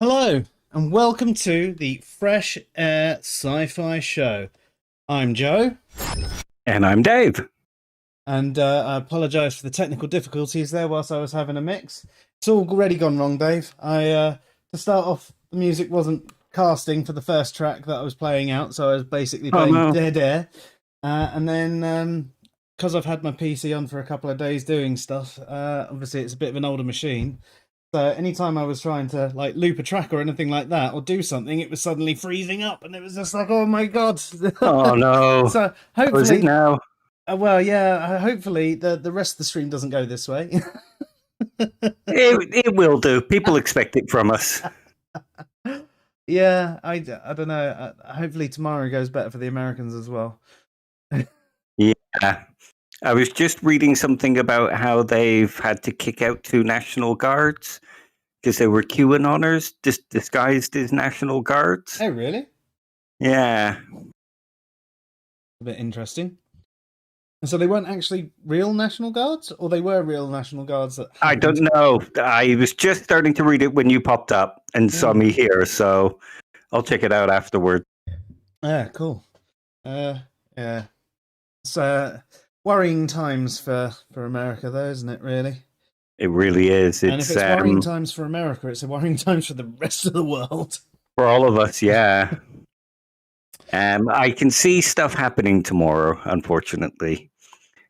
Hello, and welcome to the Fresh Air Sci-Fi Show. I'm Joe, And I'm Dave. and I apologise for the technical difficulties there whilst I was having a mix. It's already gone wrong, Dave. To start off, the music wasn't casting for the first track that I was playing out, so I was basically Oh playing no. dead air. And then, because I've had my PC on for a couple of days doing stuff, obviously it's a bit of an older machine. So anytime I was trying to like loop a track or anything like that or do something, it was suddenly freezing up, and it was just like, oh my god! Oh no. So How is it hopefully, now? well, yeah, hopefully the rest of the stream doesn't go this way. It will do. People expect it from us. Yeah, I don't know. Hopefully tomorrow goes better for the Americans as well. Yeah. I was just reading something about how they've had to kick out two National Guards because they were QAnoners disguised as National Guards. Oh, really? Yeah. A bit interesting. And so they weren't actually real National Guards, or they were real National Guards that I happened. don't know. I was just starting to read it when you popped up and saw me here, so I'll check it out afterward. Yeah, cool. Yeah. It's worrying times for America, though, isn't it? Really. It really is. And if it's worrying times for America, it's a worrying times for the rest of the world. For all of us, yeah. I can see stuff happening tomorrow, unfortunately.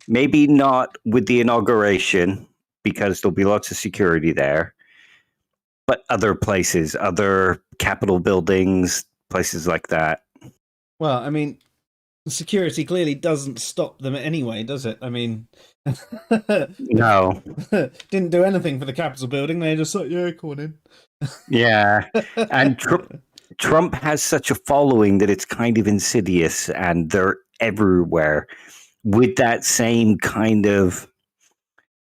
Maybe not with the inauguration, because there'll be lots of security there, but other places, other Capitol buildings, places like that. Well, I mean, security clearly doesn't stop them anyway, does it? I mean, No. didn't do anything for the Capitol building. They just like, yeah, come on in. Yeah. And Trump has such a following that it's kind of insidious, and they're everywhere with that same kind of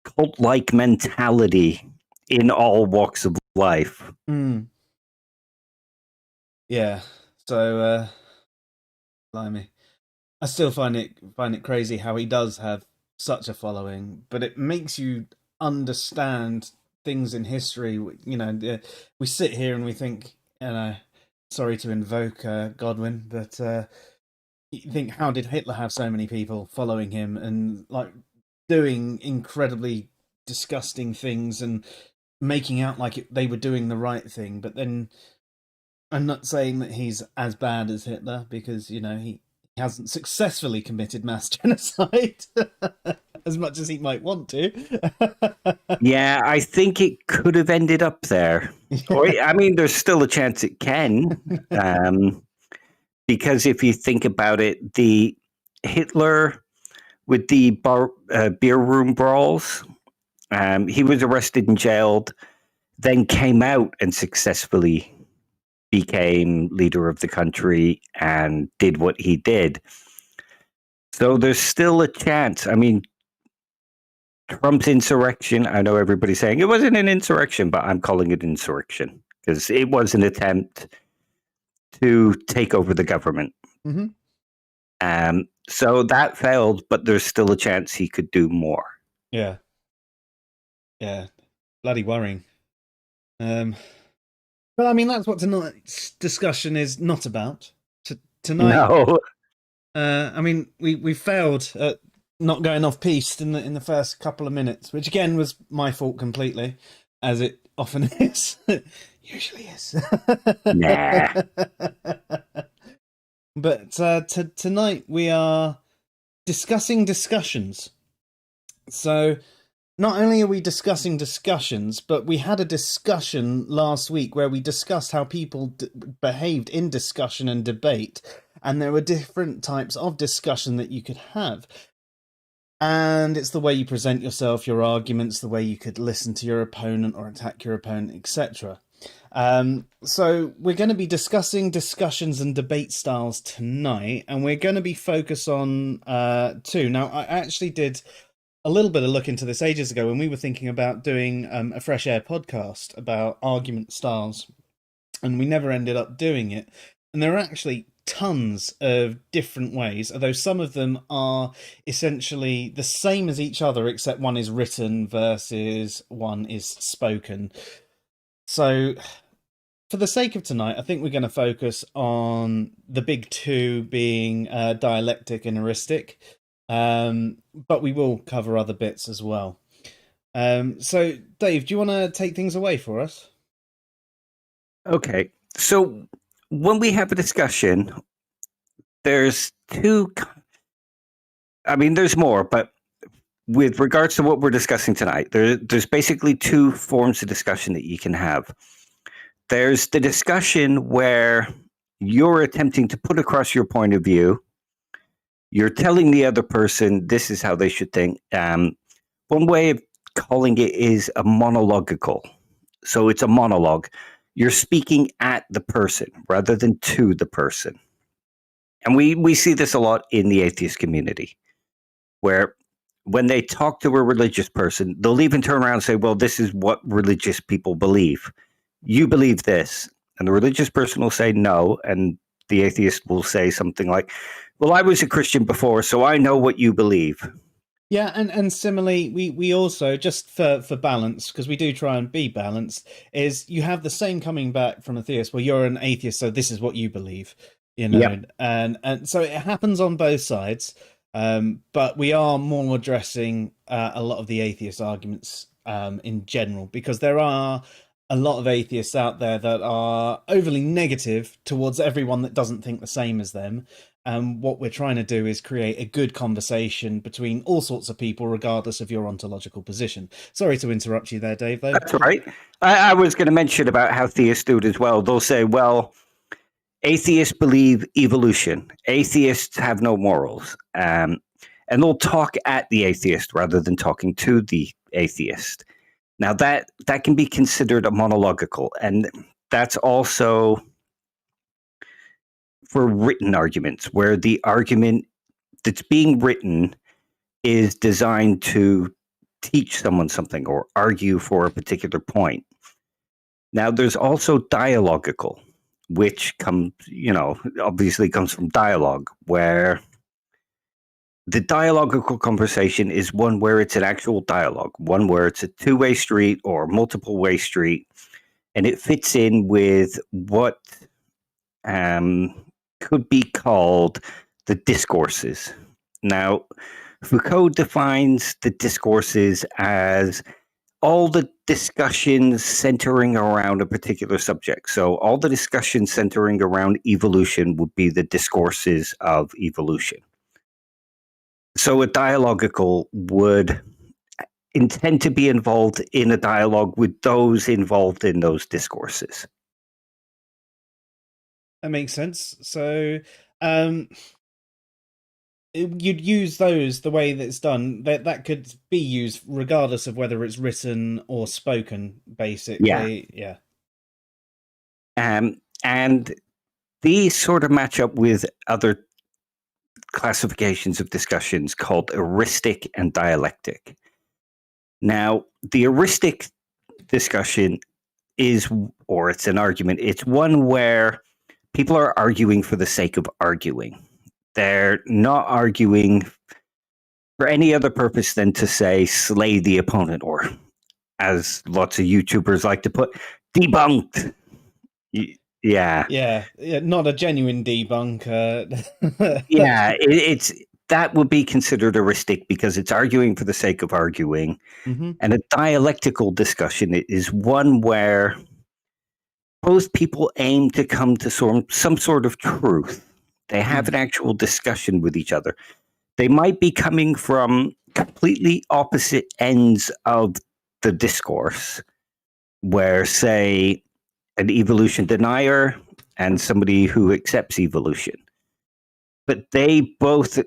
cult like mentality in all walks of life. Mm. Yeah. So, blimey, I still find it crazy how he does have such a following, but it makes you understand things in history. You know, we sit here and we think, you know, sorry to invoke Godwin, but you think, how did Hitler have so many people following him and like doing incredibly disgusting things and making out like they were doing the right thing? But then I'm not saying that he's as bad as Hitler, because you know he hasn't successfully committed mass genocide as much as he might want to. Yeah, I think it could have ended up there. Or, I mean, there's still a chance it can, because if you think about it, the Hitler with the beer room brawls, he was arrested and jailed, then came out and successfully became leader of the country and did what he did. So there's still a chance. I mean, Trump's insurrection, I know everybody's saying it wasn't an insurrection, but I'm calling it insurrection because it was an attempt to take over the government. Mm-hmm. So that failed, but there's still a chance he could do more. Yeah, yeah, bloody worrying. But I mean, that's what tonight's discussion is not about. Tonight, No. I mean, we failed at not going off piste in the first couple of minutes, which again was my fault completely, as it often is. Usually is. Nah. But tonight we are discussing discussions. So not only are we discussing discussions, but we had a discussion last week where we discussed how people behaved in discussion and debate, and there were different types of discussion that you could have. And it's the way you present yourself, your arguments, the way you could listen to your opponent or attack your opponent, etc. So we're going to be discussing discussions and debate styles tonight, and we're going to be focused on two. Now, I actually did a little bit of look into this ages ago when we were thinking about doing a Fresh Air podcast about argument styles, and we never ended up doing it. And there are actually tons of different ways, although some of them are essentially the same as each other, except one is written versus one is spoken. So for the sake of tonight, I think we're going to focus on the big two being dialectic and eristic, but we will cover other bits as well. So, Dave, do you want to take things away for us? Okay. So when we have a discussion, there's two. I mean, there's more, but with regards to what we're discussing tonight, there's basically two forms of discussion that you can have. There's the discussion where you're attempting to put across your point of view. You're telling the other person this is how they should think. One way of calling it is a monological. So it's a monologue. You're speaking at the person rather than to the person. And we see this a lot in the atheist community, where when they talk to a religious person, they'll even turn around and say, well, this is what religious people believe. You believe this. And the religious person will say no. And the atheist will say something like, well, I was a Christian before, so I know what you believe. Yeah, and similarly, we also, just for balance, because we do try and be balanced, is you have the same coming back from a theist. Well, you're an atheist, so this is what you believe, Yep. and so it happens on both sides. But we are more addressing a lot of the atheist arguments in general, because there are a lot of atheists out there that are overly negative towards everyone that doesn't think the same as them. And what we're trying to do is create a good conversation between all sorts of people, regardless of your ontological position. Sorry to interrupt you there, Dave, though. That's right. I was going to mention about how theists do it as well. They'll say, well, atheists believe evolution. Atheists have no morals. And they'll talk at the atheist rather than talking to the atheist. Now, that can be considered a monological. And that's also for written arguments, where the argument that's being written is designed to teach someone something or argue for a particular point. Now, there's also dialogical, which obviously comes from dialogue, where the dialogical conversation is one where it's an actual dialogue, one where it's a two-way street or multiple-way street, and it fits in with what could be called the discourses. Now, Foucault defines the discourses as all the discussions centering around a particular subject. So all the discussions centering around evolution would be the discourses of evolution. So a dialogical would intend to be involved in a dialogue with those involved in those discourses. That makes sense. So, you'd use those the way that it's done. That could be used regardless of whether it's written or spoken. Basically, yeah. And these sort of match up with other classifications of discussions called eristic and dialectic. Now, the eristic discussion is, or it's an argument, it's one where people are arguing for the sake of arguing. They're not arguing for any other purpose than to say, slay the opponent, or as lots of YouTubers like to put, debunked. Yeah, not a genuine debunker. Yeah, it's that would be considered heuristic because it's arguing for the sake of arguing. Mm-hmm. And a dialectical discussion is one where both people aim to come to some sort of truth. They have an actual discussion with each other. They might be coming from completely opposite ends of the discourse, where, say, an evolution denier and somebody who accepts evolution. But they're both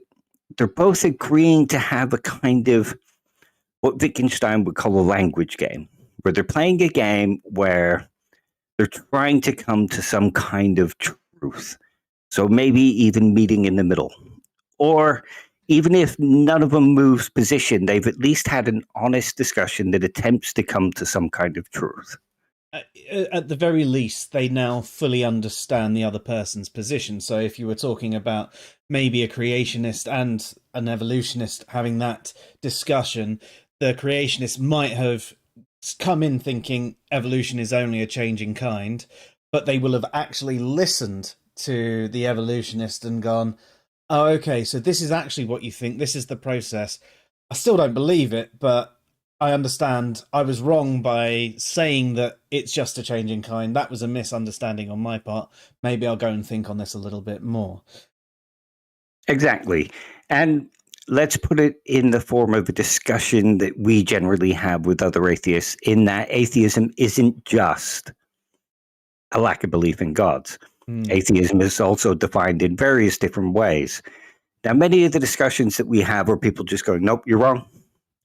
agreeing to have a kind of what Wittgenstein would call a language game, where they're playing a game where they're trying to come to some kind of truth. So maybe even meeting in the middle. Or even if none of them moves position, they've at least had an honest discussion that attempts to come to some kind of truth. At the very least, they now fully understand the other person's position. So if you were talking about maybe a creationist and an evolutionist having that discussion, the creationist might have come in thinking evolution is only a changing kind, but they will have actually listened to the evolutionist and gone, oh, okay, so this is actually what you think, this is the process. I still don't believe it, but I understand I was wrong by saying that it's just a change in kind. That was a misunderstanding on my part. Maybe I'll go and think on this a little bit more. Exactly. And let's put it in the form of a discussion that we generally have with other atheists, in that atheism isn't just a lack of belief in gods. Mm. Atheism is also defined in various different ways. Now, many of the discussions that we have are people just going, nope, you're wrong.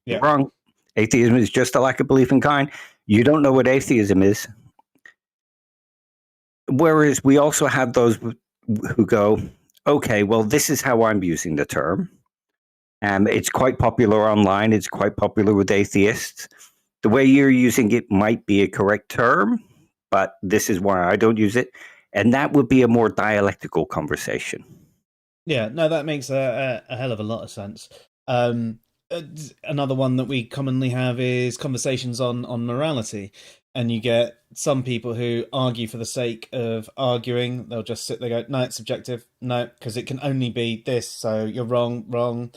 You're Yeah. wrong. Atheism is just a lack of belief in kind. You don't know what atheism is. Whereas we also have those who go, okay, well, this is how I'm using the term. It's quite popular online. It's quite popular with atheists. The way you're using it might be a correct term, but this is why I don't use it. And that would be a more dialectical conversation. Yeah, no, that makes a hell of a lot of sense. Another one that we commonly have is conversations on morality, and you get some people who argue for the sake of arguing. They'll just sit there, go, no, it's subjective, no, because it can only be this, so you're wrong, wrong.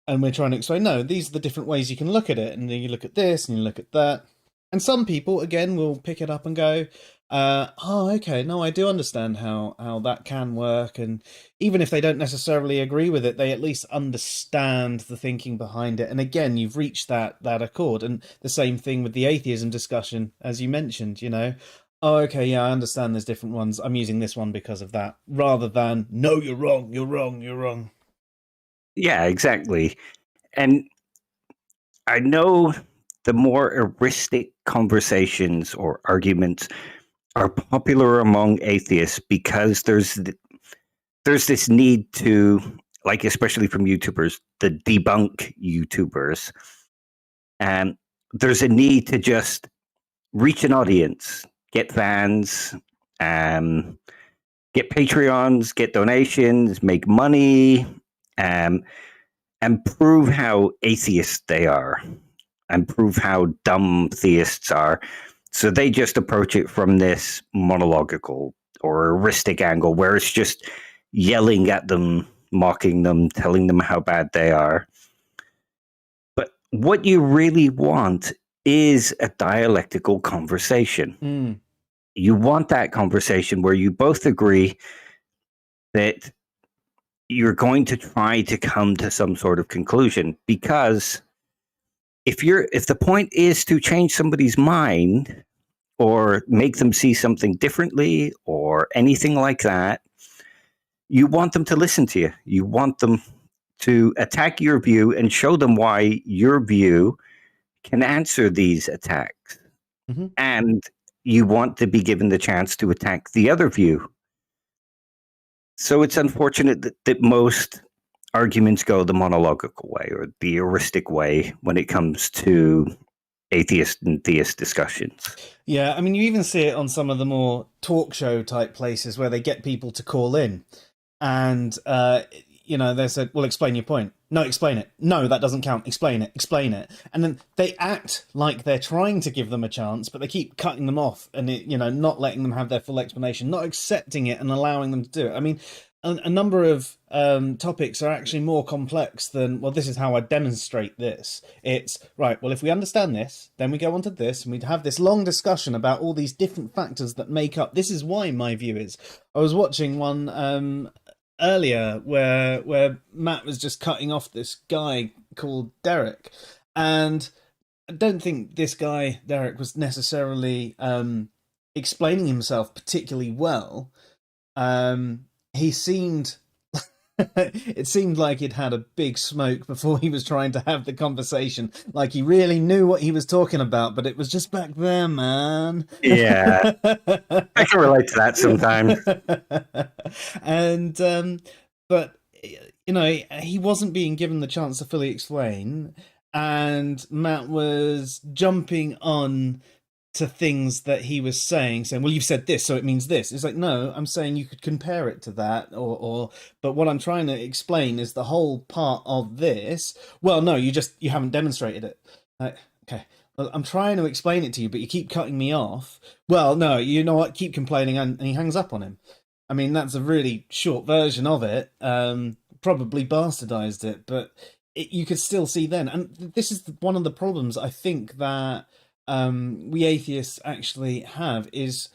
And we're trying to explain, no, these are the different ways you can look at it, and then you look at this and you look at that. And some people, again, will pick it up and go, oh, okay, no, I do understand how that can work. And even if they don't necessarily agree with it, they at least understand the thinking behind it. And again, you've reached that accord. And the same thing with the atheism discussion, as you mentioned, oh, okay, yeah, I understand there's different ones. I'm using this one because of that, rather than, no, you're wrong, you're wrong, you're wrong. Yeah, exactly. And I know the more eristic conversations or arguments are popular among atheists because there's this need to, like, especially from YouTubers, the debunk YouTubers, and there's a need to just reach an audience, get fans, um, get Patreons, get donations, make money, um, and prove how atheist they are, and prove how dumb theists are. So they just approach it from this monological or eristic angle where it's just yelling at them, mocking them, telling them how bad they are. But what you really want is a dialectical conversation. Mm. You want that conversation where you both agree that you're going to try to come to some sort of conclusion, because if the point is to change somebody's mind or make them see something differently or anything like that, you want them to listen to you. You want them to attack your view and show them why your view can answer these attacks. Mm-hmm. And you want to be given the chance to attack the other view. So it's unfortunate that most arguments go the monological way or the heuristic way when it comes to atheist and theist discussions. Yeah, I mean, you even see it on some of the more talk show type places where they get people to call in, and they said, "Well, explain your point." No, explain it. No, that doesn't count. Explain it. Explain it. And then they act like they're trying to give them a chance, but they keep cutting them off and not letting them have their full explanation, not accepting it and allowing them to do it. I mean, a number of topics are actually more complex than, well, this is how I demonstrate this. It's, right, well, if we understand this, then we go on to this, and we'd have this long discussion about all these different factors that make up, this is why my view is. I was watching one earlier where Matt was just cutting off this guy called Derek, and I don't think this guy, Derek, was necessarily explaining himself particularly well. He seemed it seemed like he'd had a big smoke before he was trying to have the conversation, like he really knew what he was talking about, but it was just back there, man. Yeah, I can relate to that sometimes. And but he wasn't being given the chance to fully explain, and Matt was jumping on to things that he was saying, well, you've said this, so it means this. It's like, no, I'm saying you could compare it to that, but what I'm trying to explain is the whole part of this. Well, no, you haven't demonstrated it. Okay, I'm trying to explain it to you, but you keep cutting me off. Well, no, you know what? Keep complaining, and he hangs up on him. I mean, that's a really short version of it. Probably bastardized it, but you could still see then. And this is one of the problems I think that we atheists actually have is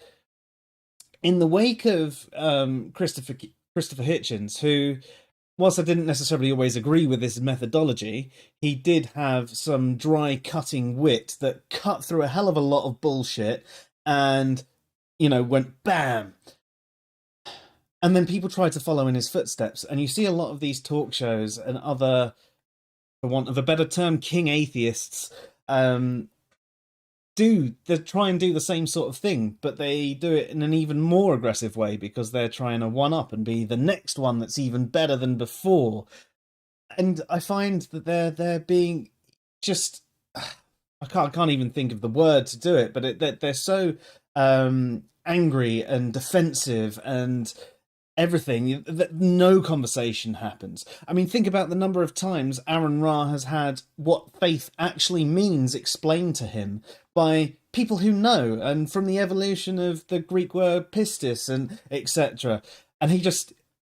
in the wake of Christopher Hitchens, who, whilst I didn't necessarily always agree with his methodology, he did have some dry cutting wit that cut through a hell of a lot of bullshit and, went bam. And then people tried to follow in his footsteps. And you see a lot of these talk shows and other, for want of a better term, king atheists, they try and do the same sort of thing, but they do it in an even more aggressive way because they're trying to one up and be the next one that's even better than before. And I find that they're being just I can't even think of the word to do it, but they're so angry and defensive and everything that no conversation happens. I mean, think about the number of times Aaron Ra has had what faith actually means explained to him by people who know, and from the evolution of the Greek word pistis and etc. And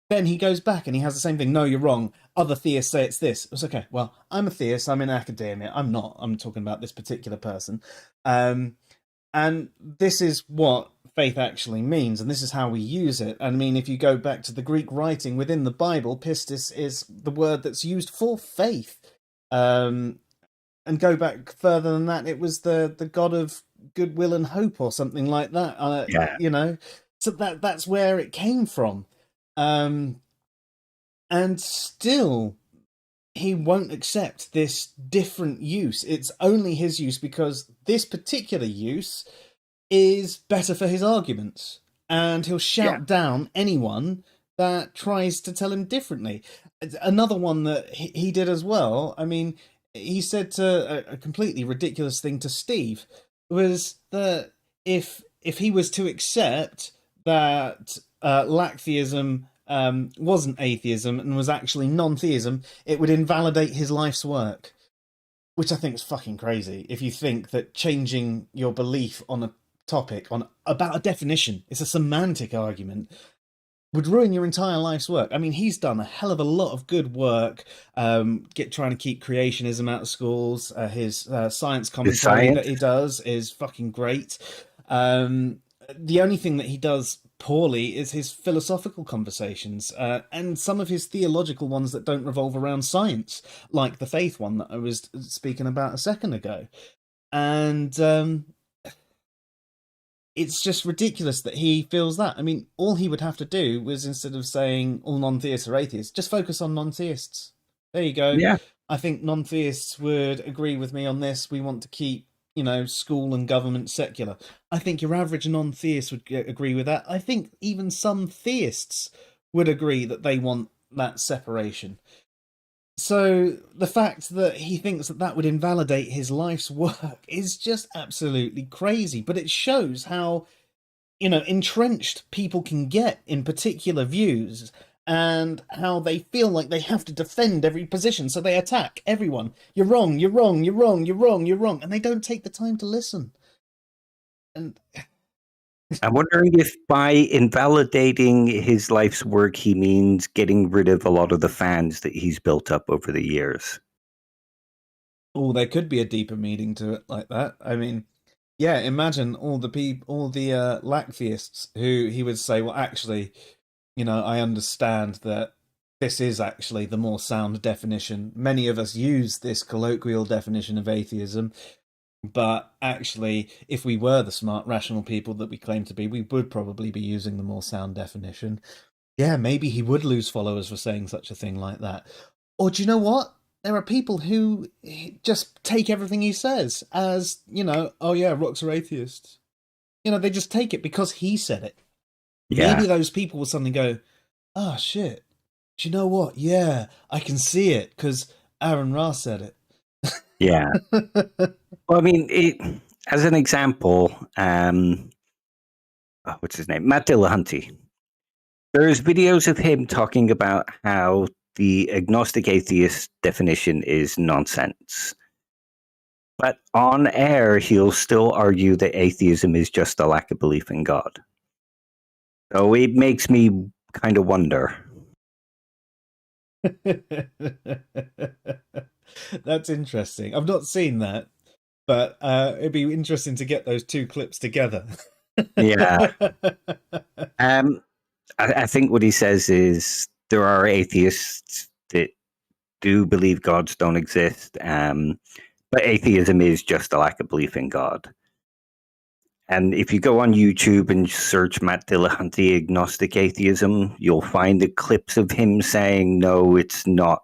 then he goes back and he has the same thing. No, you're wrong. Other theists say it's this. It's okay. Well, I'm a theist. I'm in academia. I'm not. I'm talking about this particular person. And this is what faith actually means, and this is how we use it. I mean, if you go back to the Greek writing within the Bible, pistis is the word that's used for faith. And go back further than that, it was the god of goodwill and hope or something like that. So that's where it came from. And still, he won't accept this different use. It's only his use because this particular use is better for his arguments. And he'll shout down anyone that tries to tell him differently. Another one that he did as well, I mean, he said a completely ridiculous thing to Steve, was that if he was to accept that lacktheism wasn't atheism and was actually non-theism, it would invalidate his life's work, which I think is fucking crazy. If you think that changing your belief on a topic about a definition, it's a semantic argument, would ruin your entire life's work. I mean, he's done a hell of a lot of good work trying to keep creationism out of schools. His science commentary that he does is fucking great. The only thing that he does poorly is his philosophical conversations and some of his theological ones that don't revolve around science, like the faith one that I was speaking about a second ago. And it's just ridiculous that he feels that. I mean, all he would have to do was, instead of saying all non-theists are atheists, just focus on non-theists. There you go. Yeah. I think non-theists would agree with me on this. We want to keep, school and government secular. I think your average non-theist would agree with that. I think even some theists would agree that they want that separation. So the fact that he thinks that would invalidate his life's work is just absolutely crazy. But it shows how, entrenched people can get in particular views and how they feel like they have to defend every position. So they attack everyone. You're wrong, you're wrong, you're wrong, you're wrong, you're wrong. And they don't take the time to listen. And I'm wondering if by invalidating his life's work, he means getting rid of a lot of the fans that he's built up over the years. Oh, there could be a deeper meaning to it like that. I mean, yeah, imagine all the lacktheists who he would say, well, actually, I understand that this is actually the more sound definition. Many of us use this colloquial definition of atheism. But actually, if we were the smart, rational people that we claim to be, we would probably be using the more sound definition. Yeah, maybe he would lose followers for saying such a thing like that. Or do you know what? There are people who just take everything he says as, oh yeah, rocks are atheists. They just take it because he said it. Yeah. Maybe those people will suddenly go, oh shit, do you know what? Yeah, I can see it because Aaron Ra said it. Yeah. Well, I mean, as an example, what's his name? Matt Dillahunty. There's videos of him talking about how the agnostic atheist definition is nonsense. But on air, he'll still argue that atheism is just a lack of belief in God. So it makes me kind of wonder. That's interesting. I've not seen that, but it'd be interesting to get those two clips together. Yeah. I think what he says is there are atheists that do believe gods don't exist, but atheism is just a lack of belief in God. And if you go on YouTube and search Matt Dillahunty agnostic atheism, you'll find the clips of him saying, no, it's not.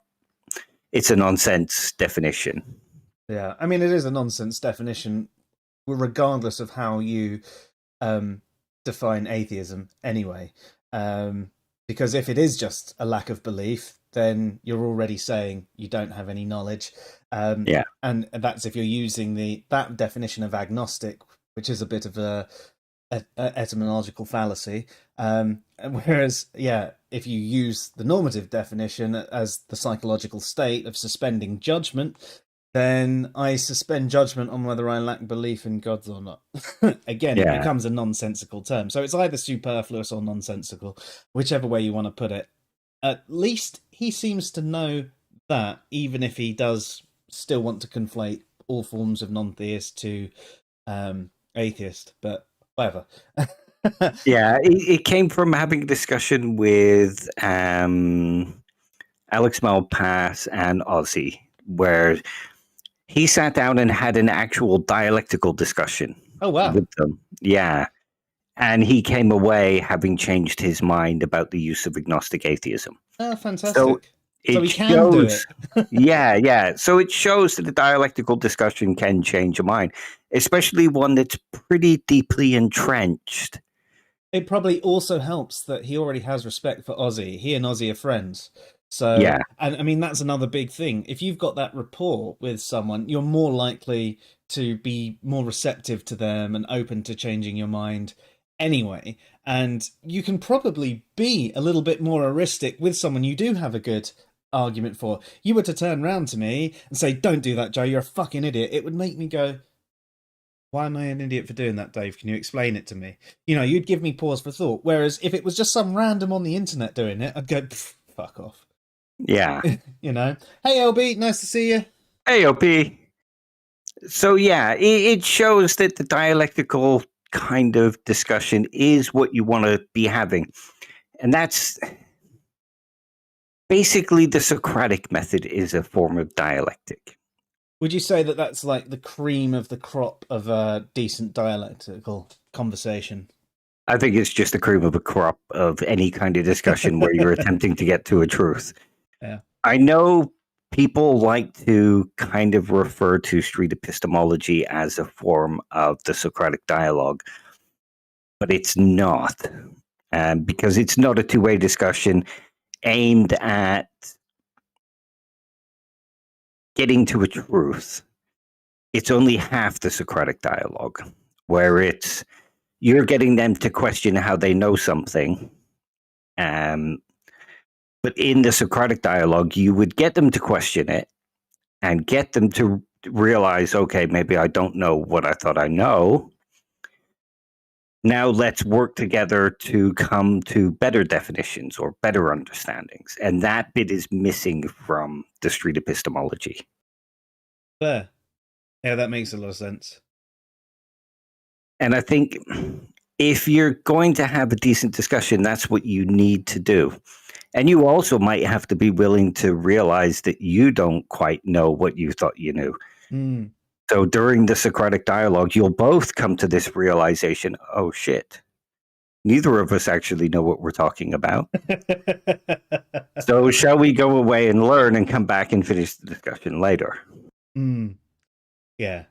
It's a nonsense definition. Yeah, I mean, it is a nonsense definition, regardless of how you define atheism anyway. Because if it is just a lack of belief, then you're already saying you don't have any knowledge. Yeah. And that's if you're using that definition of agnostic, which is a bit of a etymological fallacy. Whereas, yeah, if you use the normative definition as the psychological state of suspending judgment, then I suspend judgment on whether I lack belief in gods or not. Again, it becomes a nonsensical term. So it's either superfluous or nonsensical, whichever way you want to put it. At least he seems to know that, even if he does still want to conflate all forms of non-theist to atheist, but whatever. Yeah, it came from having a discussion with Alex Malpass and Ozzy, where he sat down and had an actual dialectical discussion. Oh, wow. With them. Yeah. And he came away having changed his mind about the use of agnostic atheism. Oh, fantastic. So he can do it. Yeah. So it shows that the dialectical discussion can change your mind, especially one that's pretty deeply entrenched. It probably also helps that he already has respect for Ozzy. He and Ozzy are friends. So, yeah. And I mean, that's another big thing. If you've got that rapport with someone, you're more likely to be more receptive to them and open to changing your mind anyway. And you can probably be a little bit more eristic with someone you do have a good argument for. You were to turn around to me and say, don't do that, Joe, you're a fucking idiot. It would make me go, why am I an idiot for doing that, Dave? Can you explain it to me? You know, you'd give me pause for thought. Whereas if it was just some random on the internet doing it, I'd go, fuck off. Yeah. You know? Hey, LB, nice to see you. Hey, OP. So, yeah, it shows that the dialectical kind of discussion is what you want to be having. And that's basically the Socratic method is a form of dialectic. Would you say that that's like the cream of the crop of a decent dialectical conversation? I think it's just the cream of a crop of any kind of discussion where you're attempting to get to a truth. Yeah. I know people like to kind of refer to street epistemology as a form of the Socratic dialogue, but it's not, because it's not a two-way discussion aimed at getting to a truth. It's only half the Socratic dialogue, where it's you're getting them to question how they know something. But in the Socratic dialogue, you would get them to question it and get them to realize, okay, maybe I don't know what I thought I know. Now let's work together to come to better definitions or better understandings. And that bit is missing from the street epistemology. Fair. Yeah, that makes a lot of sense. And I think if you're going to have a decent discussion, that's what you need to do. And you also might have to be willing to realize that you don't quite know what you thought you knew. Mm. So during the Socratic dialogue, you'll both come to this realization, oh shit, neither of us actually know what we're talking about. So shall we go away and learn and come back and finish the discussion later? Mm. Yeah.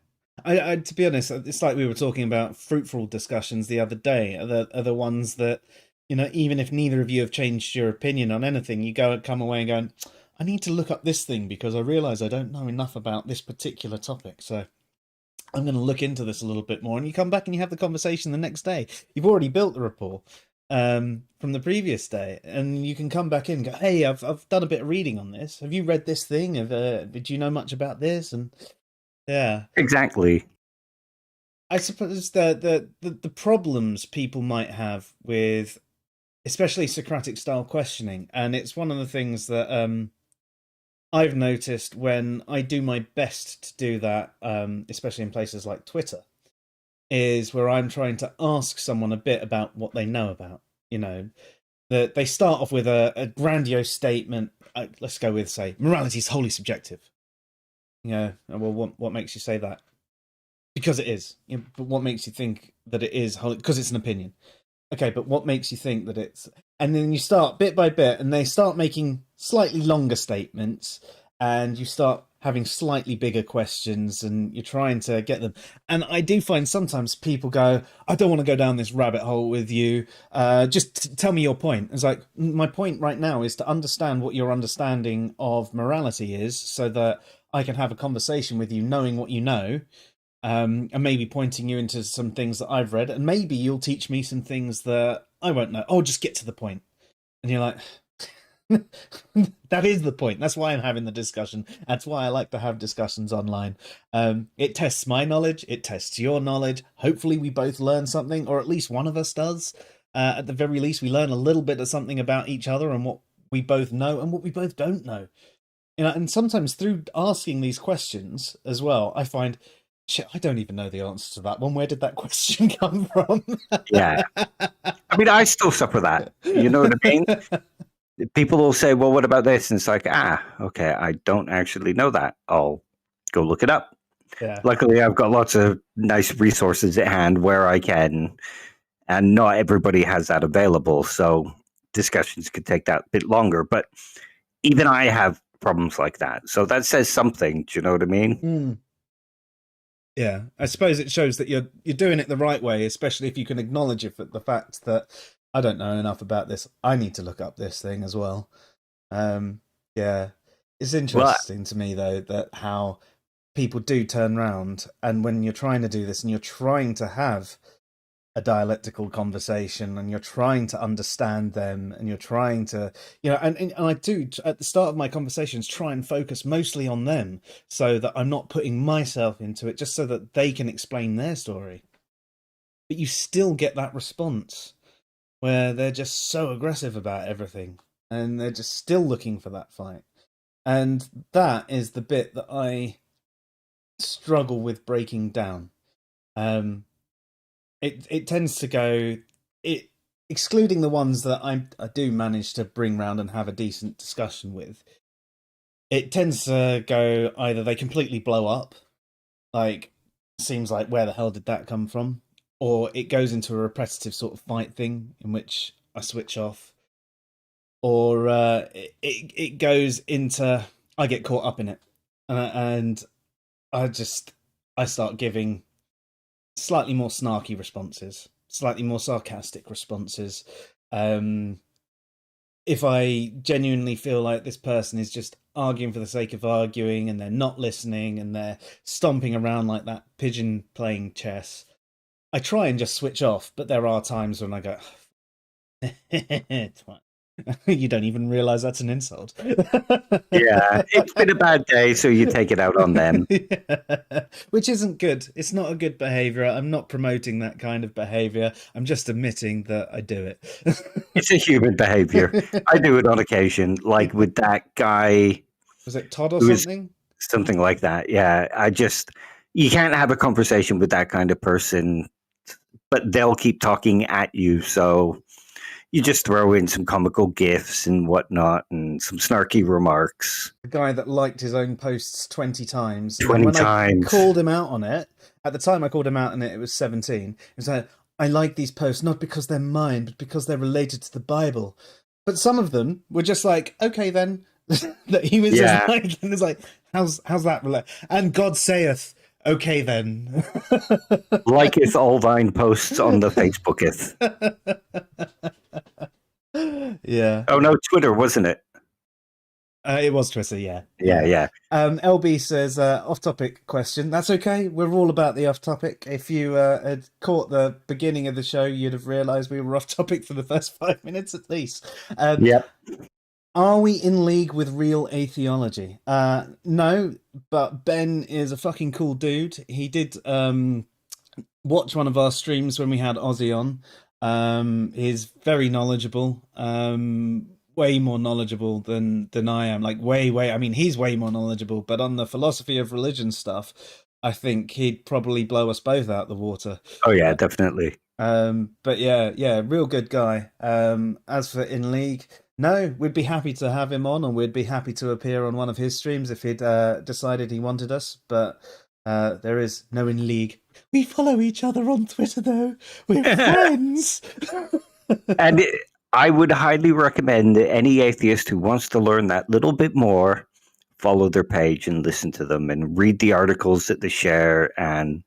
I to be honest, it's like we were talking about fruitful discussions the other day. Are the ones that, you know, even if neither of you have changed your opinion on anything, you come away and go, I need to look up this thing because I realise I don't know enough about this particular topic. So I'm going to look into this a little bit more. And you come back and you have the conversation the next day. You've already built the rapport from the previous day, and you can come back in and go, hey, I've done a bit of reading on this. Have you read this thing? Did you know much about this? And Yeah. Exactly. I suppose the problems people might have with especially Socratic style questioning, and it's one of the things that I've noticed when I do my best to do that, especially in places like Twitter, is where I'm trying to ask someone a bit about what they know about. You know, that they start off with a grandiose statement. Let's go with, say, morality is wholly subjective. Well, what makes you say that? Because it is. But what makes you think that it is wholly? Because it's an opinion. Okay, but what makes you think that it's... And then you start bit by bit, and they start making slightly longer statements, and you start having slightly bigger questions, and you're trying to get them. And I do find sometimes people go, I don't want to go down this rabbit hole with you. Just tell me your point. It's like, my point right now is to understand what your understanding of morality is, so that I can have a conversation with you knowing what you know, and maybe pointing you into some things that I've read, and maybe you'll teach me some things that I won't know. Oh, just get to the point. And you're like, that is the point. That's why I'm having the discussion. That's why I like to have discussions online. It tests my knowledge. It tests your knowledge. Hopefully we both learn something, or at least one of us does. At the very least, we learn a little bit of something about each other and what we both know and what we both don't know. And sometimes through asking these questions as well, I find, shit, I don't even know the answer to that one. Where did that question come from? Yeah. I mean, I still suffer that. You know what I mean? People will say, well, what about this? And it's like, okay, I don't actually know that. I'll go look it up. Yeah. Luckily, I've got lots of nice resources at hand where I can, and not everybody has that available. So discussions could take that bit longer. But even I have problems like that. So that says something. Do you know what I mean? Mm. Yeah, I suppose it shows that you're doing it the right way, especially if you can acknowledge the fact that I don't know enough about this. I need to look up this thing as well. Yeah, it's Well, interesting to me though that how people do turn round, and when you're trying to do this and you're trying to have a dialectical conversation and you're trying to understand them and you're trying to, and I do at the start of my conversations try and focus mostly on them so that I'm not putting myself into it, just so that they can explain their story. But you still get that response where they're just so aggressive about everything and they're just still looking for that fight. And that is the bit that I struggle with breaking down. It tends to go, it excluding the ones that I do manage to bring round and have a decent discussion with. It tends to go either they completely blow up, like seems like where the hell did that come from, or it goes into a repetitive sort of fight thing in which I switch off, or it goes into I get caught up in it, and I start giving slightly more snarky responses, slightly more sarcastic responses. If I genuinely feel like this person is just arguing for the sake of arguing and they're not listening and they're stomping around like that pigeon playing chess, I try and just switch off. But there are times when I go, it's fine. You don't even realize that's an insult. yeah, it's been a bad day, so you take it out on them. Yeah. Which isn't good. It's not a good behavior. I'm not promoting that kind of behavior. I'm just admitting that I do it. It's a human behavior. I do it on occasion, like with that guy Was it Todd or who is something? something like that. Yeah, you can't have a conversation with that kind of person, but they'll keep talking at you. So you just throw in some comical gifs and whatnot and some snarky remarks. The guy that liked his own posts 20 times. And then 20 when I times. called him out on it, at the time I called him out on it, it was 17. It was like, I like these posts not because they're mine, but because they're related to the Bible. But some of them were just like, okay then. That he was Yeah. just like, and it's like, how's that relate? And God saith, okay then. Liketh all thine posts on the Facebooketh. Yeah. Oh no, Twitter, wasn't it? It was Twitter, yeah. Yeah. LB says, off-topic question. That's okay. We're all about the off-topic. If you had caught the beginning of the show, you'd have realised we were off-topic for the first 5 minutes at least. Yep. Are we in league with real atheology? No, but Ben is a fucking cool dude. He did watch one of our streams when we had Ozzy on. He's very knowledgeable. Way more knowledgeable than I am. Like way. I mean, he's way more knowledgeable. But on the philosophy of religion stuff, I think he'd probably blow us both out the water. Oh yeah, definitely. But yeah, real good guy. As for in league, no, we'd be happy to have him on, and we'd be happy to appear on one of his streams if he'd decided he wanted us. But there is no in league. We follow each other on Twitter, though. We're friends. And I would highly recommend that any atheist who wants to learn that little bit more follow their page and listen to them and read the articles that they share and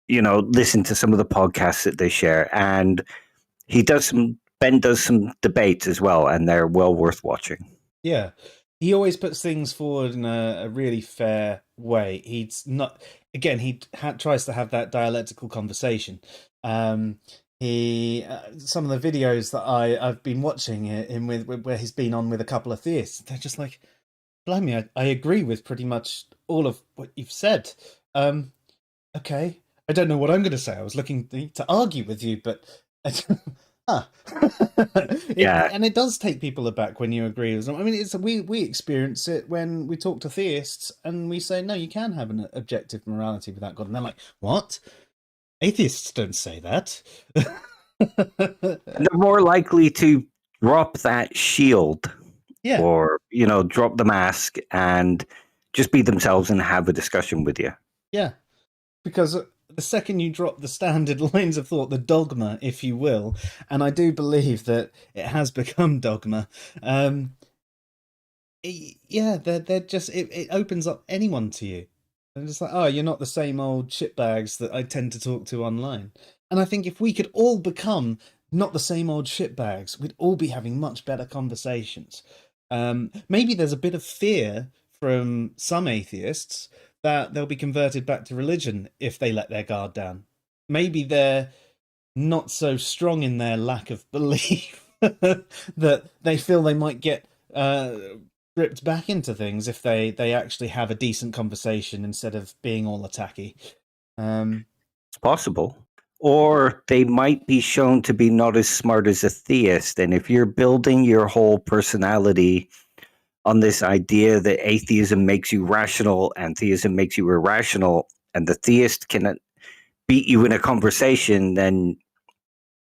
listen to some of the podcasts that they share. And Ben does some debates as well, and they're well worth watching. Yeah, he always puts things forward in a really fair way. He's not, again, tries to have that dialectical conversation. He some of the videos that I've been watching him with, where he's been on with a couple of theists, they're just like, blimey, I agree with pretty much all of what you've said. Okay, I don't know what I'm going to say. I was looking to argue with you, but Yeah. And it does take people aback when you agree with them. I mean, we experience it when we talk to theists and we say, no, you can have an objective morality without God, and they're like, what? Atheists don't say that. And they're more likely to drop that shield Yeah, or, drop the mask and just be themselves and have a discussion with you. yeah. Because the second you drop the standard lines of thought, the dogma, if you will, and I do believe that it has become dogma, yeah, they're just, it opens up anyone to you. And it's like, oh, you're not the same old shitbags that I tend to talk to online. And I think if we could all become not the same old shitbags, we'd all be having much better conversations. Maybe there's a bit of fear from some atheists that they'll be converted back to religion if they let their guard down. Maybe they're not so strong in their lack of belief that they feel they might get ripped back into things if they actually have a decent conversation instead of being all attacky. It's possible. Or they might be shown to be not as smart as a theist. And if you're building your whole personality on this idea that atheism makes you rational and theism makes you irrational, and the theist can beat you in a conversation, then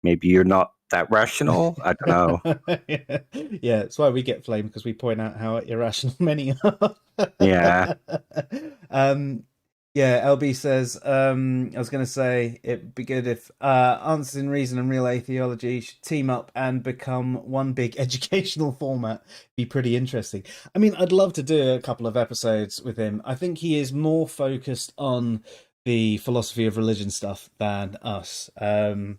maybe you're not that rational. I don't know. Yeah, it's why we get flamed, because we point out how irrational many are. Yeah. Yeah, LB says, I was going to say it'd be good if Answers in Reason and Real Atheology should team up and become one big educational format. Be pretty interesting. I mean, I'd love to do a couple of episodes with him. I think he is more focused on the philosophy of religion stuff than us. And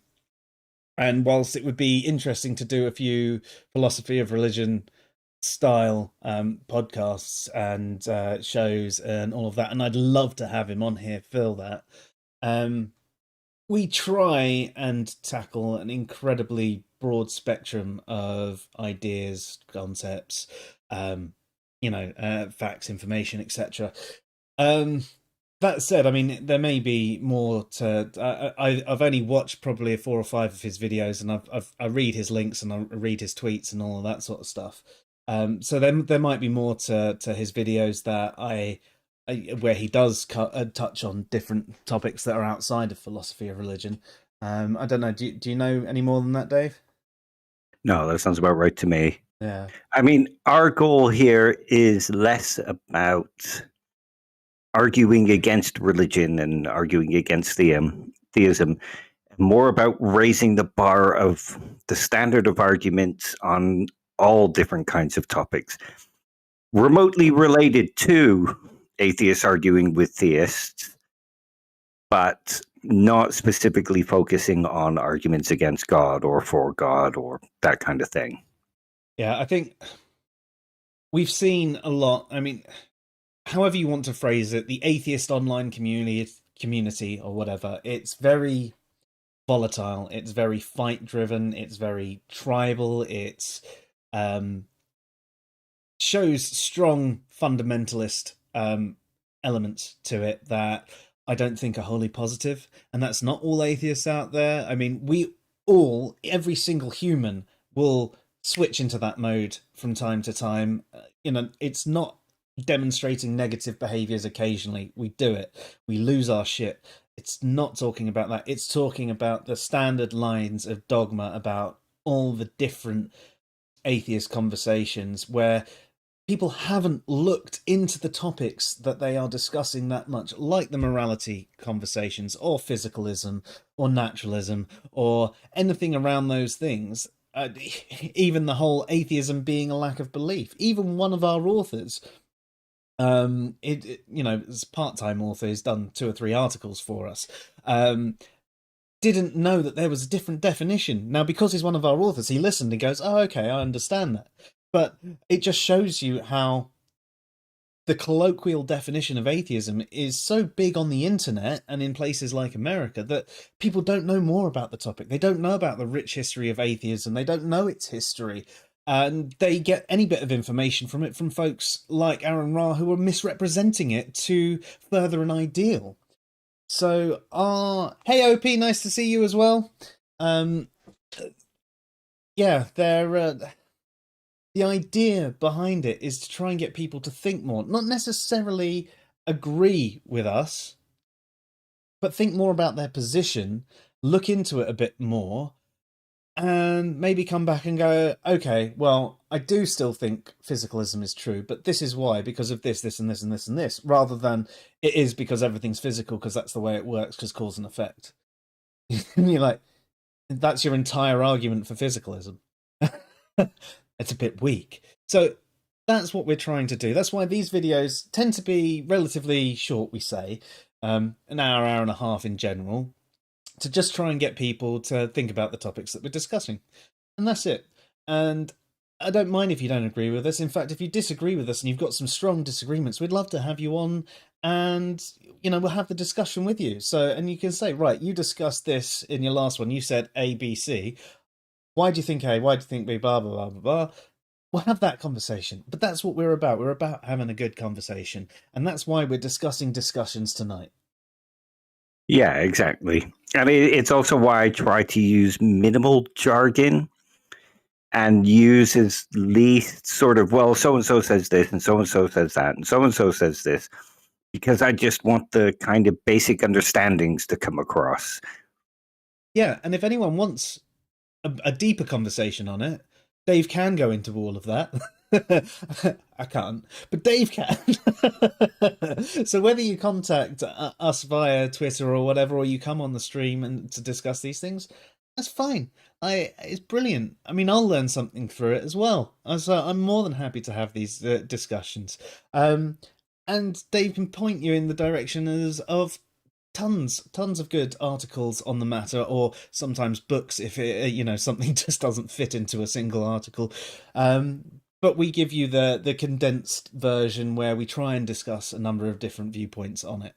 whilst it would be interesting to do a few philosophy of religion style podcasts and shows and all of that, and I'd love to have him on here fill that, we try and tackle an incredibly broad spectrum of ideas, concepts, facts, information, etc. That said, I mean, there may be more to. I've only watched probably 4 or 5 of his videos, and I read his links and I read his tweets and all of that sort of stuff. So there might be more to his videos that where he does touch on different topics that are outside of philosophy of religion. I don't know. Do you know any more than that, Dave? No, that sounds about right to me. Yeah. I mean, our goal here is less about arguing against religion and arguing against theism, more about raising the bar of the standard of arguments on all different kinds of topics, remotely related to atheists arguing with theists, but not specifically focusing on arguments against God or for God or that kind of thing. Yeah, I think we've seen a lot. I mean, however you want to phrase it, the atheist online community or whatever, it's very volatile, it's very fight driven, it's very tribal, it's shows strong fundamentalist elements to it that I don't think are wholly positive, and that's not all atheists out there. I mean, every single human will switch into that mode from time to time. It's not demonstrating negative behaviors occasionally. We do it. We lose our shit. It's not talking about that. It's talking about the standard lines of dogma about all the different atheist conversations where people haven't looked into the topics that they are discussing that much, like the morality conversations or physicalism or naturalism or anything around those things. Even the whole atheism being a lack of belief. Even one of our authors, as part-time author, has done 2 or 3 articles for us. Didn't know that there was a different definition. Now, because he's one of our authors, he listened and goes, "Oh, okay, I understand that." But it just shows you how the colloquial definition of atheism is so big on the internet and in places like America that people don't know more about the topic. They don't know about the rich history of atheism. They don't know its history. And they get any bit of information from it from folks like Aaron Ra who are misrepresenting it to further an ideal. So, hey OP, nice to see you as well. Yeah, the idea behind it is to try and get people to think more, not necessarily agree with us, but think more about their position, look into it a bit more, and maybe come back and go, okay, well, I do still think physicalism is true, but this is why, because of this, this, and this, and this, and this, rather than it is because everything's physical, because that's the way it works, because cause and effect. And you're like, that's your entire argument for physicalism. It's a bit weak. So that's what we're trying to do. That's why these videos tend to be relatively short, we say, an hour, hour and a half in general, to just try and get people to think about the topics that we're discussing. And that's it. And I don't mind if you don't agree with us. In fact, if you disagree with us and you've got some strong disagreements, we'd love to have you on and, we'll have the discussion with you. So, and you can say, right, you discussed this in your last one. You said A, B, C. Why do you think A? Why do you think B? Blah, blah, blah, blah, blah. We'll have that conversation. But that's what we're about. We're about having a good conversation. And that's why we're discussing discussions tonight. Yeah, exactly. I mean, it's also why I try to use minimal jargon and use as least sort of, well, so-and-so says this and so-and-so says that and so-and-so says this, because I just want the kind of basic understandings to come across. Yeah, and if anyone wants a deeper conversation on it, Dave can go into all of that. I can't, but Dave can. So whether you contact us via Twitter or whatever, or you come on the stream and to discuss these things, that's fine. It's brilliant. I mean, I'll learn something through it as well. So I'm more than happy to have these discussions. And Dave can point you in the direction of tons of good articles on the matter, or sometimes books if it, something just doesn't fit into a single article. But we give you the condensed version where we try and discuss a number of different viewpoints on it,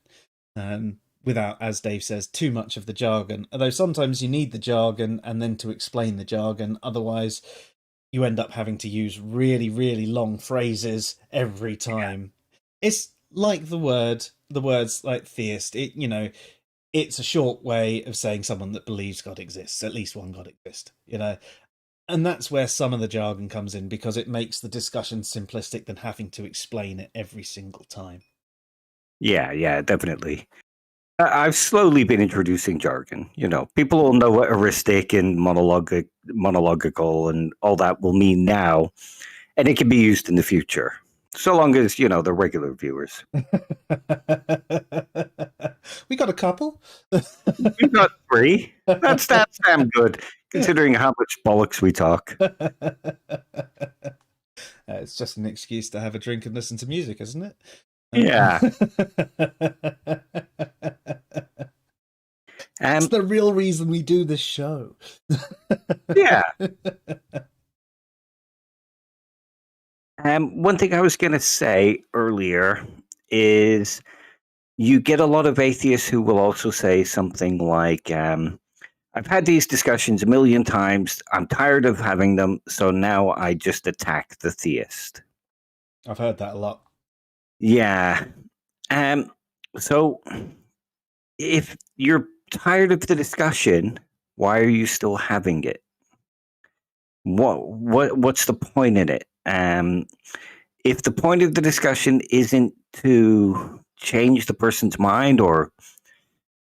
without, as Dave says, too much of the jargon. Although sometimes you need the jargon and then to explain the jargon, otherwise you end up having to use really, really long phrases every time. Yeah. It's like the words like theist. It's a short way of saying someone that believes God exists. At least one God exists, and that's where some of the jargon comes in, because it makes the discussion simplistic than having to explain it every single time. Yeah, definitely. I've slowly been introducing jargon. People will know what eristic and monological and all that will mean now, and it can be used in the future. So long as, the regular viewers. We got a couple. We got 3. That's damn good, considering how much bollocks we talk. It's just an excuse to have a drink and listen to music, isn't it? Yeah. It's the real reason we do this show. Yeah. One thing I was going to say earlier is you get a lot of atheists who will also say something like, I've had these discussions a million times. I'm tired of having them. So now I just attack the theist. I've heard that a lot. Yeah. So if you're tired of the discussion, why are you still having it? What's the point in it? If the point of the discussion isn't to change the person's mind, or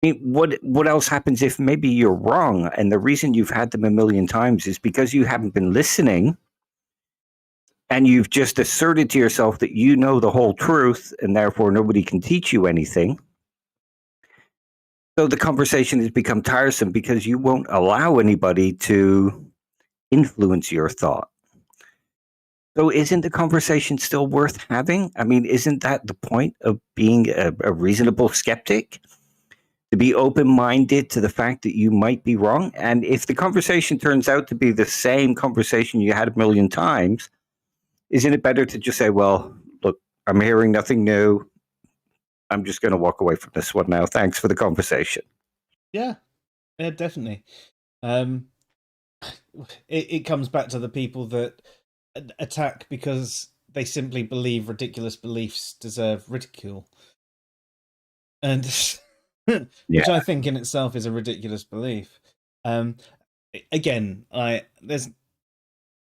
what else happens if maybe you're wrong and the reason you've had them a million times is because you haven't been listening and you've just asserted to yourself that you know the whole truth and therefore nobody can teach you anything. So the conversation has become tiresome because you won't allow anybody to influence your thought. So isn't the conversation still worth having? I mean, isn't that the point of being a reasonable skeptic? To be open-minded to the fact that you might be wrong. And if the conversation turns out to be the same conversation you had a million times, isn't it better to just say, well, look, I'm hearing nothing new. I'm just going to walk away from this one now. Thanks for the conversation. Yeah, definitely. It comes back to the people that attack because they simply believe ridiculous beliefs deserve ridicule, and Yeah. which I think in itself is a ridiculous belief. Again, I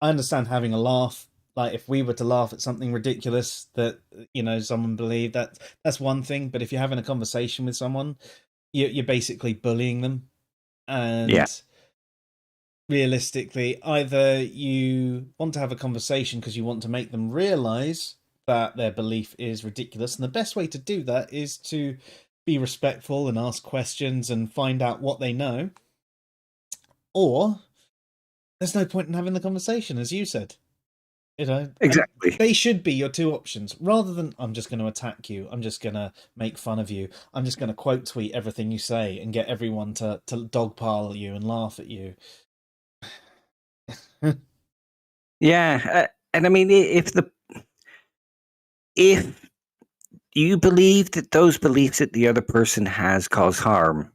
understand having a laugh. Like if we were to laugh at something ridiculous that someone believed, that's one thing. But if you're having a conversation with someone, you're basically bullying them, Yeah. and realistically, either you want to have a conversation because you want to make them realize that their belief is ridiculous, and the best way to do that is to be respectful and ask questions and find out what they know, or there's no point in having the conversation, as you said. Exactly. They should be your two options, rather than I'm just going to attack you, I'm just going to make fun of you, I'm just going to quote tweet everything you say and get everyone to dogpile you and laugh at you. Yeah. And I mean, if you believe that those beliefs that the other person has cause harm,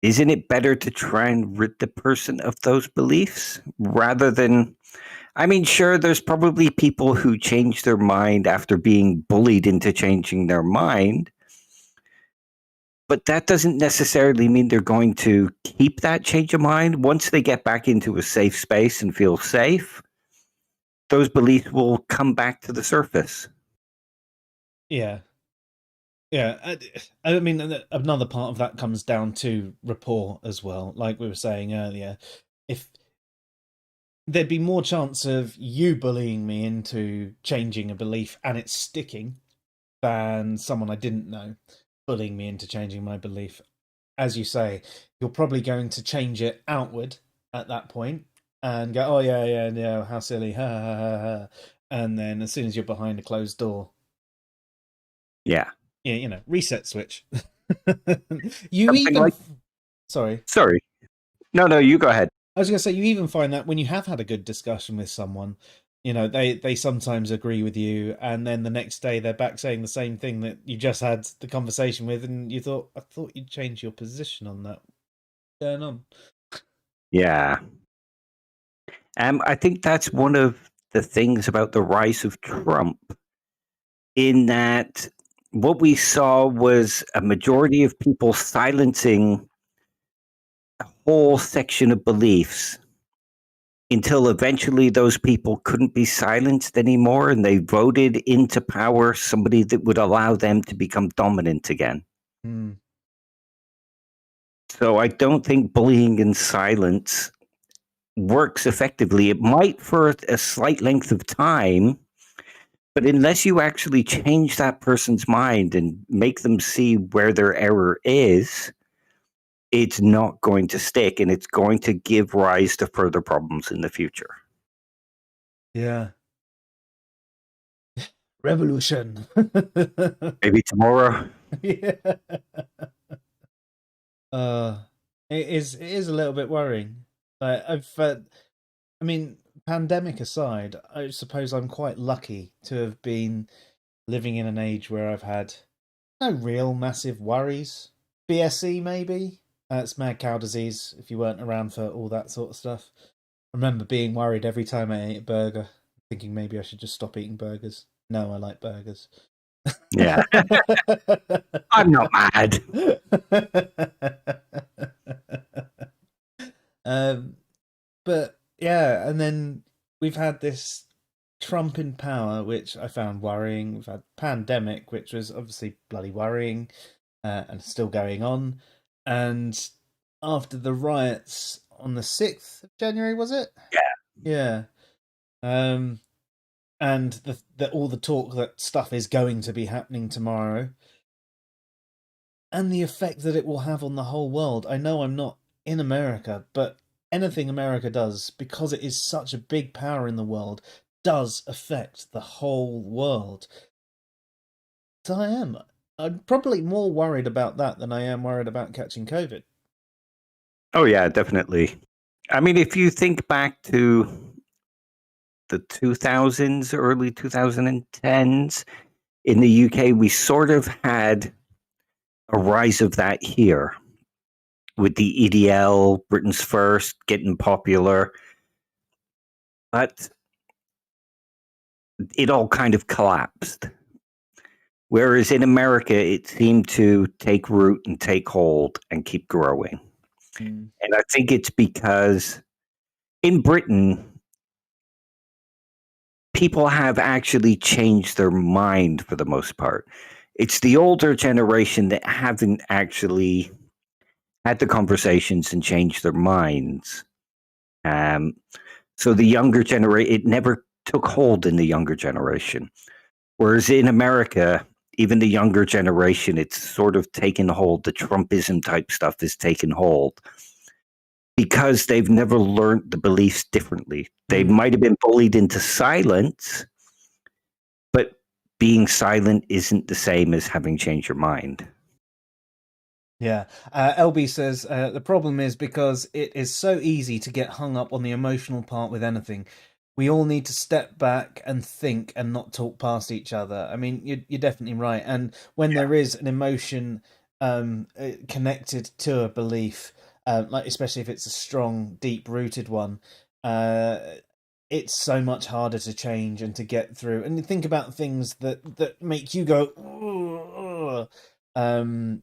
isn't it better to try and rid the person of those beliefs rather than? I mean, sure, there's probably people who change their mind after being bullied into changing their mind, but that doesn't necessarily mean they're going to keep that change of mind. Once they get back into a safe space and feel safe, those beliefs will come back to the surface. Yeah. Yeah, I mean, another part of that comes down to rapport as well. Like we were saying earlier, if there'd be more chance of you bullying me into changing a belief and it's sticking than someone I didn't know bullying me into changing my belief. As you say, you're probably going to change it outward at that point and go, "Oh yeah, yeah, yeah, how silly, ha ha ha ha," and then as soon as you're behind a closed door, Yeah. yeah, reset switch. You Something even like, sorry. sorry. No, you go ahead. I was going to say, you even find that when you have had a good discussion with someone, they sometimes agree with you, and then the next day they're back saying the same thing that you just had the conversation with, and I thought you'd change your position on that. What's going on? Yeah. I think that's one of the things about the rise of Trump, in that what we saw was a majority of people silencing a whole section of beliefs until eventually those people couldn't be silenced anymore and they voted into power somebody that would allow them to become dominant again. Hmm. So I don't think bullying in silence works effectively. It might for a slight length of time, but unless you actually change that person's mind and make them see where their error is, it's not going to stick and it's going to give rise to further problems in the future. Yeah. Revolution. Maybe tomorrow. Yeah. Uh, it is a little bit worrying. I mean, pandemic aside, I suppose I'm quite lucky to have been living in an age where I've had no real massive worries. BSE maybe. It's mad cow disease. If you weren't around for all that sort of stuff, I remember being worried every time I ate a burger, thinking maybe I should just stop eating burgers. No, I like burgers. Yeah, I'm not mad. um, but yeah, and then we've had this Trump in power, which I found worrying. We've had pandemic, which was obviously bloody worrying, and still going on. And after the riots on the 6th of January, was it? Yeah. Um, and the all the talk that stuff is going to be happening tomorrow, and the effect that it will have on the whole world. I know I'm not in America, but anything America does, because it is such a big power in the world, does affect the whole world. So I'm probably more worried about that than I am worried about catching COVID. Oh yeah, definitely. I mean, if you think back to the 2000s, early 2010s, in the UK, we sort of had a rise of that here with the EDL, Britain's First, getting popular. But it all kind of collapsed. Whereas in America, it seemed to take root and take hold and keep growing. Mm. And I think it's because in Britain, people have actually changed their mind for the most part. It's the older generation that haven't actually had the conversations and changed their minds. Um, so the younger generation, it never took hold in the younger generation. Whereas in America, even the younger generation, it's sort of taken hold. The Trumpism type stuff is taken hold because they've never learned the beliefs differently. They might have been bullied into silence, but being silent isn't the same as having changed your mind. Yeah. LB says the problem is because it is so easy to get hung up on the emotional part with anything. We all need to step back and think and not talk past each other. I mean, you're definitely right. And when there is an emotion connected to a belief, like especially if it's a strong, deep-rooted one, uh, it's so much harder to change and to get through. And think about things that make you go, "Ugh, ugh."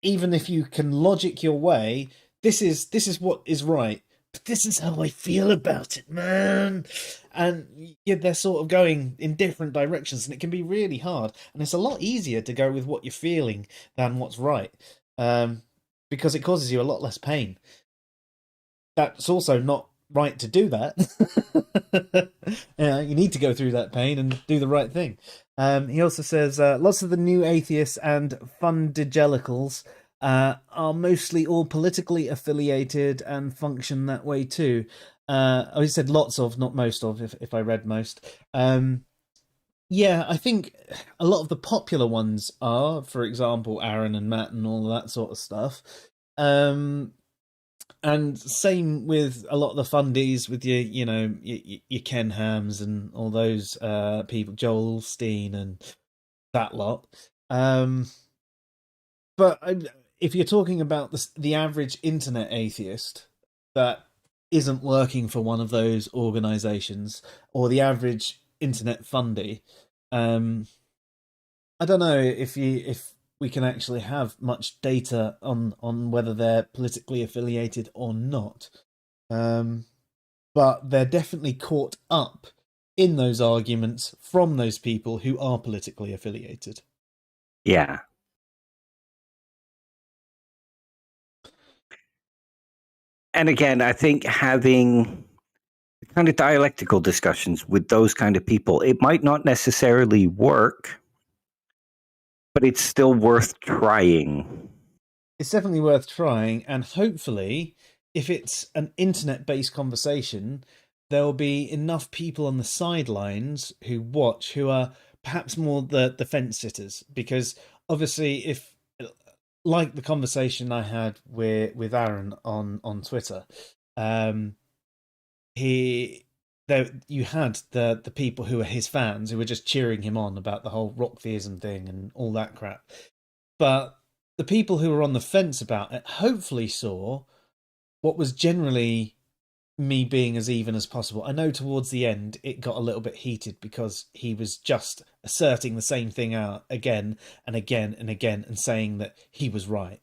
Even if you can logic your way, this is what is right, but this is how I feel about it, man. And yeah, they're sort of going in different directions, and it can be really hard. And it's a lot easier to go with what you're feeling than what's right, um, because it causes you a lot less pain. That's also not right to do that. Yeah, you need to go through that pain and do the right thing. He also says lots of the new atheists and fundagelicals are mostly all politically affiliated and function that way too. Oh, he said lots of, not most of, if I read most. Yeah, I think a lot of the popular ones are, for example, Aaron and Matt and all that sort of stuff. Um, and same with a lot of the fundies with your Ken Hams and all those people, Joel Steen and that lot. But if you're talking about the average internet atheist that isn't working for one of those organizations, or the average internet fundy, um, I don't know if we can actually have much data on whether they're politically affiliated or not. Um, but they're definitely caught up in those arguments from those people who are politically affiliated. Yeah. And again, I think having kind of dialectical discussions with those kind of people, it might not necessarily work, but it's still worth trying. It's definitely worth trying, and hopefully, if it's an internet-based conversation, there'll be enough people on the sidelines who watch who are perhaps more the fence sitters, because obviously, if like the conversation I had with Aaron on Twitter, um, he there you had the people who were his fans who were just cheering him on about the whole rock theism thing and all that crap. But the people who were on the fence about it hopefully saw what was generally me being as even as possible. I know towards the end it got a little bit heated because he was just asserting the same thing out again and again and again and saying that he was right.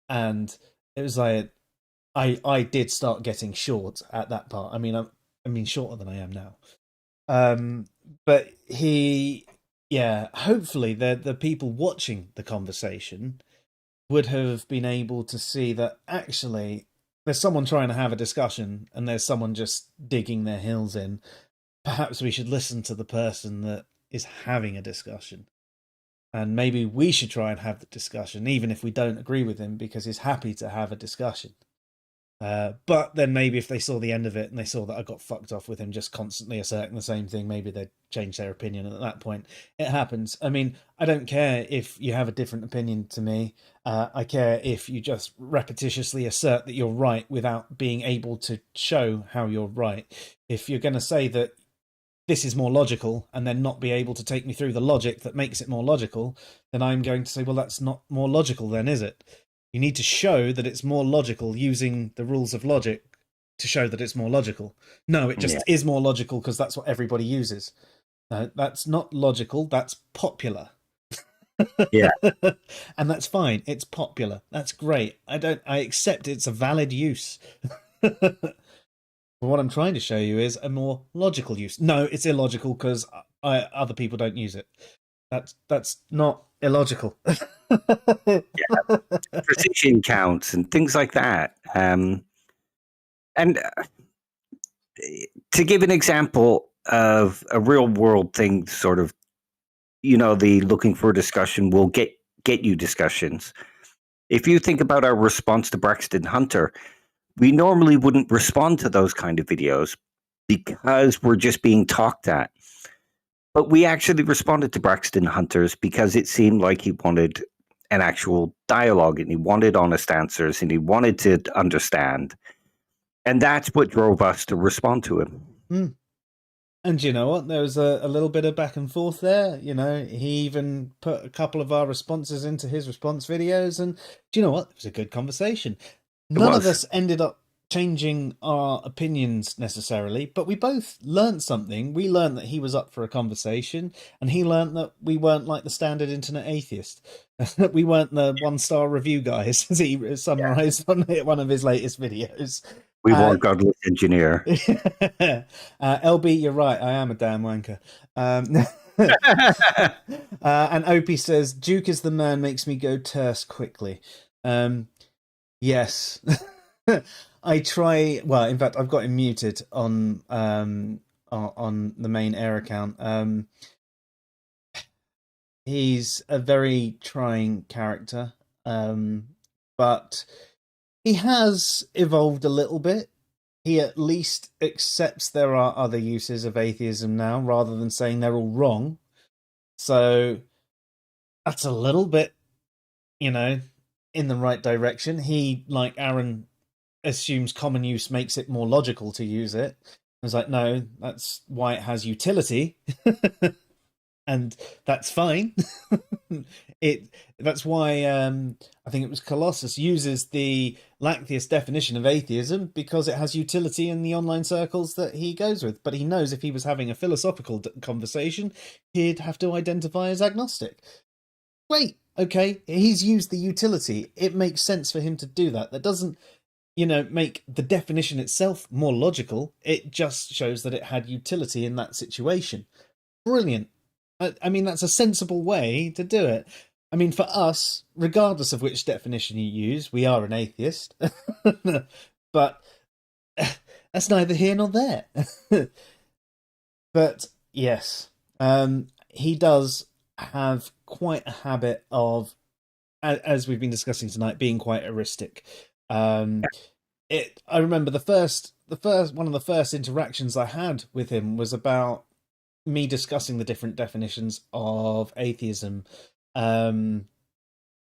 And it was like I did start getting short at that part. I mean shorter than I am now. But hopefully the people watching the conversation would have been able to see that actually there's someone trying to have a discussion and there's someone just digging their heels in. Perhaps we should listen to the person that is having a discussion. And maybe we should try and have the discussion, even if we don't agree with him, because he's happy to have a discussion. But then maybe if they saw the end of it and they saw that I got fucked off with him just constantly asserting the same thing, maybe they'd change their opinion. And at that point, it happens. I mean, I don't care if you have a different opinion to me. I care if you just repetitiously assert that you're right without being able to show how you're right. If you're going to say that this is more logical and then not be able to take me through the logic that makes it more logical, then I'm going to say, well, that's not more logical then, is it? You need to show that it's more logical using the rules of logic to show that it's more logical. No, it just is more logical because that's what everybody uses. No, that's not logical. That's popular. Yeah. And that's fine. It's popular. That's great. I accept it's a valid use. But what I'm trying to show you is a more logical use. No, it's illogical because other people don't use it. That's not illogical. Yeah. Precision counts and things like that. And to give an example of a real world thing, sort of, the looking for a discussion will get you discussions. If you think about our response to Braxton Hunter, we normally wouldn't respond to those kind of videos because we're just being talked at. But we actually responded to Braxton Hunter's because it seemed like he wanted an actual dialogue and he wanted honest answers and he wanted to understand. And that's what drove us to respond to him. Mm. And you know what? There was a little bit of back and forth there. He even put a couple of our responses into his response videos. And do you know what? It was a good conversation. None of us ended up changing our opinions necessarily, but we both learned something. We learned that he was up for a conversation, and he learned that we weren't like the standard internet atheist. We weren't the 1-star review guys, as he summarized on one of his latest videos. We weren't godless engineer. LB, you're right. I am a damn wanker. And Opie says, Duke is the man, makes me go terse quickly. Yes. I try. Well, in fact, I've got him muted on the main AiR account. He's a very trying character, but he has evolved a little bit. He at least accepts there are other uses of atheism now, rather than saying they're all wrong. So that's a little bit, in the right direction. He, like Aaron, assumes common use makes it more logical to use it. I was like, no, that's why it has utility. And that's fine. That's why I think it was Colossus uses the Lactheist definition of atheism, because it has utility in the online circles that he goes with. But he knows if he was having a philosophical conversation, he'd have to identify as agnostic. Great, okay, he's used the utility. It makes sense for him to do that. That doesn't make the definition itself more logical. It just shows that it had utility in that situation. Brilliant. I mean, that's a sensible way to do it. I mean, for us, regardless of which definition you use, we are an atheist. But that's neither here nor there. But yes, he does have quite a habit of, as we've been discussing tonight, being quite eristic. I remember the first one of the first interactions I had with him was about me discussing the different definitions of atheism, Conflated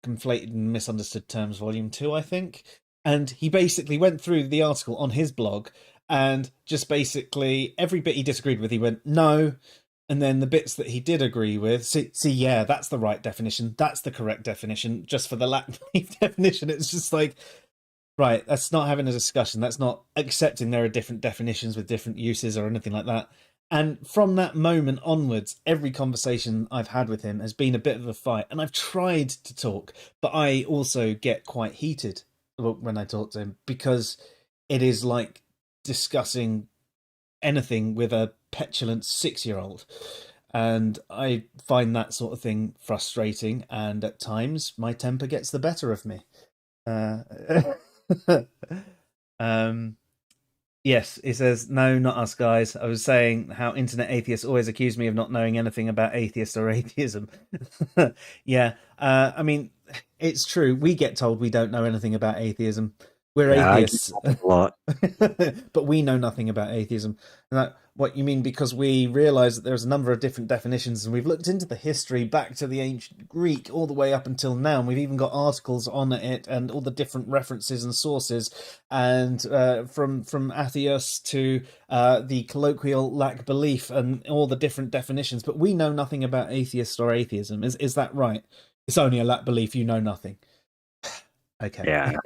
and Misunderstood Terms, Volume 2, I think. And he basically went through the article on his blog and just basically every bit he disagreed with, he went, no. And then the bits that he did agree with, see, yeah, that's the right definition. That's the correct definition. Just for the lack of definition, it's just like, Right, that's not having a discussion. That's not accepting there are different definitions with different uses or anything like that. And from that moment onwards, every conversation I've had with him has been a bit of a fight. And I've tried to talk, but I also get quite heated when I talk to him because it is like discussing anything with a petulant 6-year-old. And I find that sort of thing frustrating. And at times, my temper gets the better of me. Uh, um, yes, he says, no, not us guys. I was saying how internet atheists always accuse me of not knowing anything about atheists or atheism. Yeah, I mean, it's true. We get told we don't know anything about atheism. We're Yeah, I get atheists, that a lot. but we know nothing about atheism. And that, what you mean? Because we realise that there's a number of different definitions, and we've looked into the history back to the ancient Greek all the way up until now, and we've even got articles on it and all the different references and sources, and from atheos to the colloquial lack belief and all the different definitions. But we know nothing about atheist or atheism. Is that right? It's only a lack belief. You know nothing. Okay. Yeah.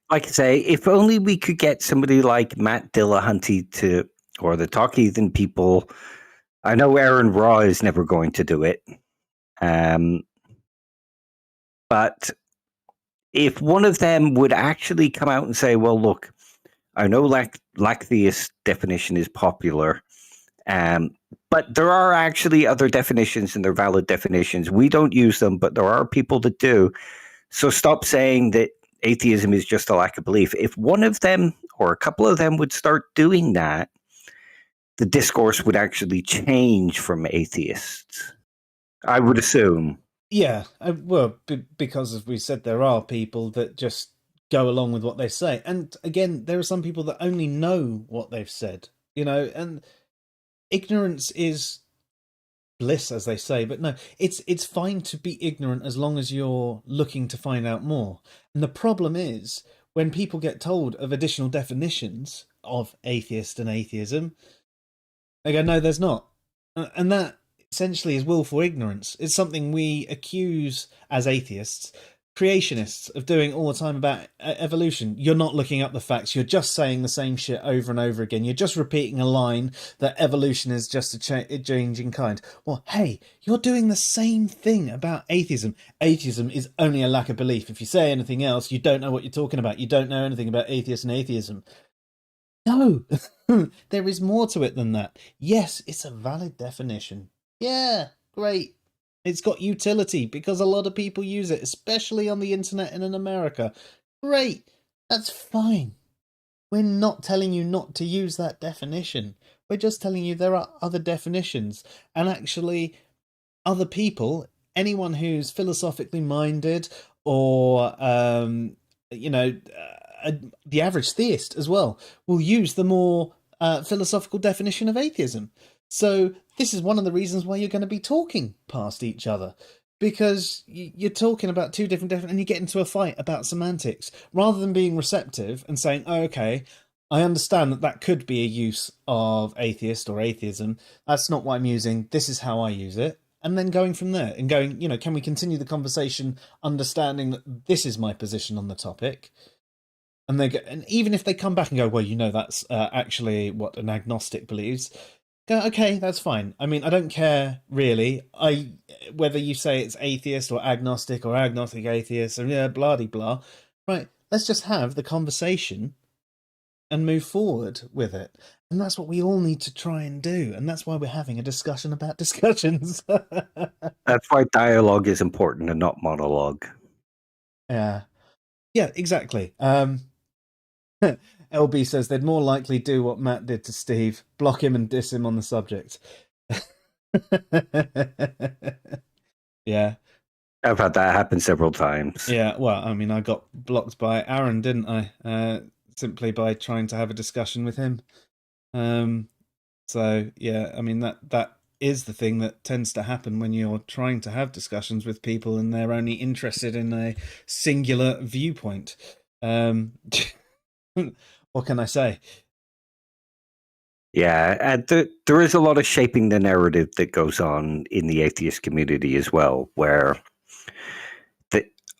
Like I say, if only we could get somebody like Matt Dillahunty to, or the Talk Heathen people. I know Aaron Raw is never going to do it. But if one of them would actually come out and say, well, look, I know Lactheist definition is popular, but there are actually other definitions and they're valid definitions. We don't use them, but there are people that do. So stop saying that atheism is just a lack of belief. If one of them or a couple of them would start doing that, the discourse would actually change from atheists, I would assume. Yeah, well, because as we said, there are people that just go along with what they say, and again, there are some people that only know what they've said, and ignorance is bliss, as they say. But no, it's fine to be ignorant as long as you're looking to find out more. And the problem is when people get told of additional definitions of atheist and atheism, they go, no, there's not, and that essentially is willful ignorance. It's something we accuse as atheists, creationists, of doing all the time about evolution. You're not looking up the facts. You're just saying the same shit over and over again. You're just repeating a line that evolution is just a change in kind. Well, hey, you're doing the same thing about atheism. Atheism is only a lack of belief. If you say anything else, you don't know what you're talking about. You don't know anything about atheists and atheism. No, there is more to it than that. Yes, it's a valid definition. Yeah, great. It's got utility because a lot of people use it, especially on the internet and in America. Great. That's fine. We're not telling you not to use that definition. We're just telling you there are other definitions. And actually, other people, anyone who's philosophically minded or, the average theist as well, will use the more philosophical definition of atheism. So this is one of the reasons why you're going to be talking past each other, because you're talking about two different and you get into a fight about semantics rather than being receptive and saying, oh, okay, I understand that could be a use of atheist or atheism. That's not what I'm using. This is how I use it. And then going from there and going, can we continue the conversation understanding that this is my position on the topic? And they go, and even if they come back and go, well, that's actually what an agnostic believes. Go, okay, that's fine. I mean, I don't care really. Whether you say it's atheist or agnostic atheist, or blah de blah. Right? Let's just have the conversation and move forward with it. And that's what we all need to try and do. And that's why we're having a discussion about discussions. That's why dialogue is important and not monologue. Yeah, exactly. LB says they'd more likely do what Matt did to Steve, block him and diss him on the subject. Yeah. I've had that happen several times. Yeah, well, I mean, I got blocked by Aaron, didn't I? Simply by trying to have a discussion with him. So, yeah, I mean, that is the thing that tends to happen when you're trying to have discussions with people and they're only interested in a singular viewpoint. What can I say? Yeah, there is a lot of shaping the narrative that goes on in the atheist community as well, where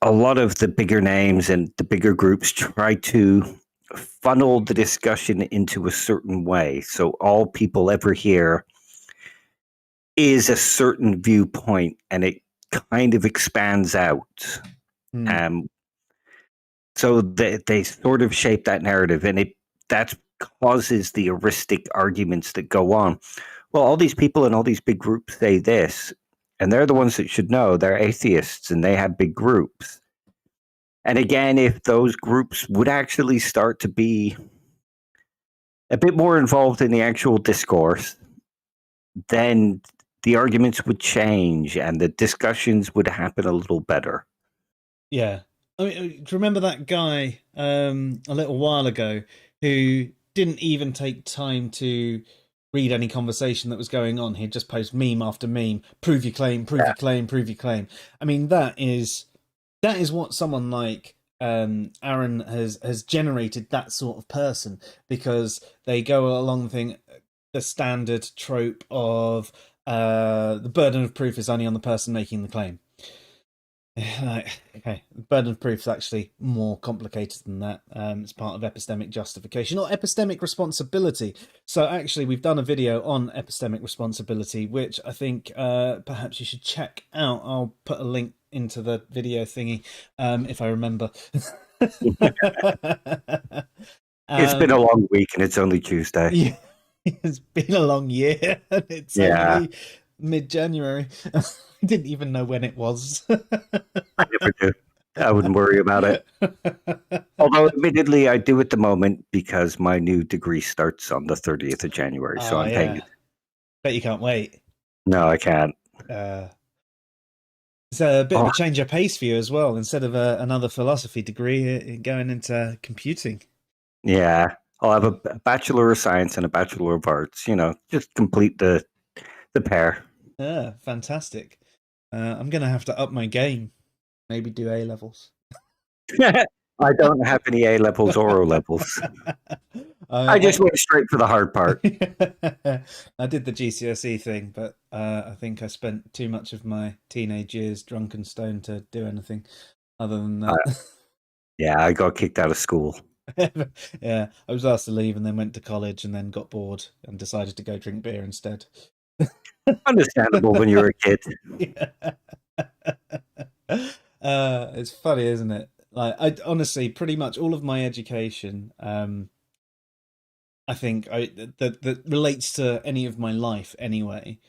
a lot of the bigger names and the bigger groups try to funnel the discussion into a certain way. So all people ever hear is a certain viewpoint, and it kind of expands out. Hmm. Um, so they sort of shape that narrative, and that causes the heuristic arguments that go on. Well, all these people in all these big groups say this, and they're the ones that should know. They're atheists, and they have big groups. And again, if those groups would actually start to be a bit more involved in the actual discourse, then the arguments would change and the discussions would happen a little better. Yeah. I mean, do you remember that guy a little while ago who didn't even take time to read any conversation that was going on? He'd just post meme after meme, prove your claim, prove Yeah. your claim, prove your claim. I mean, that is what someone like Aaron has generated, that sort of person, because they go along the standard trope of the burden of proof is only on the person making the claim. Okay, burden of proof is actually more complicated than that. It's part of epistemic justification or epistemic responsibility. So actually, we've done a video on epistemic responsibility, which I think perhaps you should check out. I'll put a link into the video thingy if I remember. It's been a long week and it's only Tuesday. Yeah, it's been a long year and it's only mid-January. I didn't even know when it was. I never do. I wouldn't worry about it. Although, admittedly, I do at the moment because my new degree starts on the 30th of January. So I'm paying it. Bet you can't wait. No, I can't. It's a bit of a change of pace for you as well. Instead of another philosophy degree, going into computing. Yeah. I'll have a Bachelor of Science and a Bachelor of Arts, just complete the pair. Yeah, fantastic. I'm going to have to up my game. Maybe do A levels. I don't have any A levels or O levels. I just went straight for the hard part. I did the GCSE thing, but I think I spent too much of my teenage years drunk and stoned to do anything other than that. Yeah, I got kicked out of school. Yeah, I was asked to leave and then went to college and then got bored and decided to go drink beer instead. Understandable when you're a kid. Yeah. It's funny, isn't it? Like, I honestly, pretty much all of my education, I think that relates to any of my life anyway,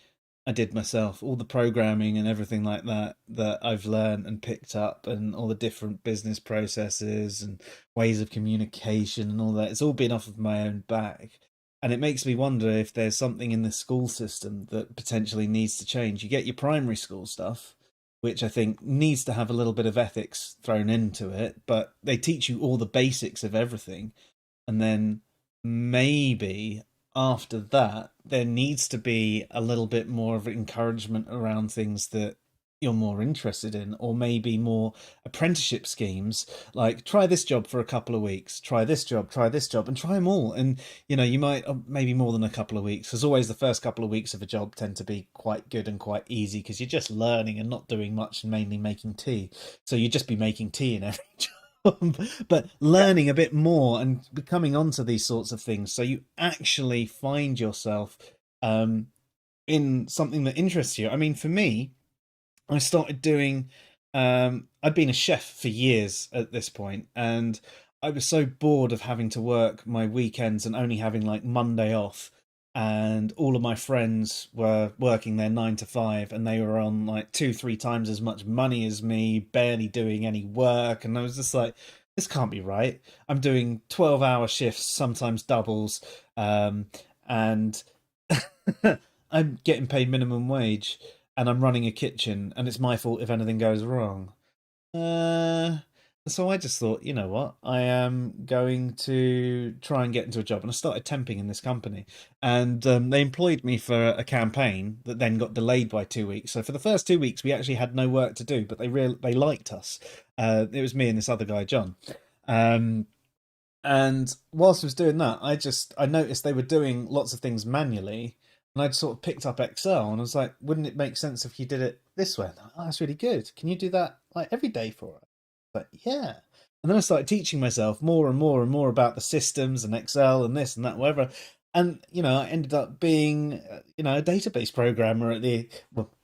I did myself. All the programming and everything like that I've learned and picked up, and all the different business processes and ways of communication and all that, it's all been off of my own back. And it makes me wonder if there's something in the school system that potentially needs to change. You get your primary school stuff, which I think needs to have a little bit of ethics thrown into it, but they teach you all the basics of everything. And then maybe after that, there needs to be a little bit more of encouragement around things that you're more interested in, or maybe more apprenticeship schemes, like try this job for a couple of weeks, try this job, and try them all. And you might, maybe more than a couple of weeks, as always the first couple of weeks of a job tend to be quite good and quite easy because you're just learning and not doing much and mainly making tea, so you'd just be making tea in every job. But learning a bit more and coming onto these sorts of things, so you actually find yourself in something that interests you. I mean, for me, I started doing, I'd been a chef for years at this point, and I was so bored of having to work my weekends and only having like Monday off. And all of my friends were working their 9 to 5, and they were on like 2, 3 times as much money as me, barely doing any work. And I was just like, this can't be right. I'm doing 12-hour shifts, sometimes doubles, and I'm getting paid minimum wage, and I'm running a kitchen, and it's my fault if anything goes wrong. So I just thought, you know what, I am going to try and get into a job, and I started temping in this company, and they employed me for a campaign that then got delayed by 2 weeks. So for the first 2 weeks, we actually had no work to do, but they liked us. It was me and this other guy, John. And whilst I was doing that, I noticed they were doing lots of things manually, and I'd sort of picked up Excel, and I was like, wouldn't it make sense if you did it this way? Oh, that's really good. Can you do that like every day for us? But yeah. And then I started teaching myself more and more and more about the systems and Excel and this and that, whatever. And, I ended up being, a database programmer at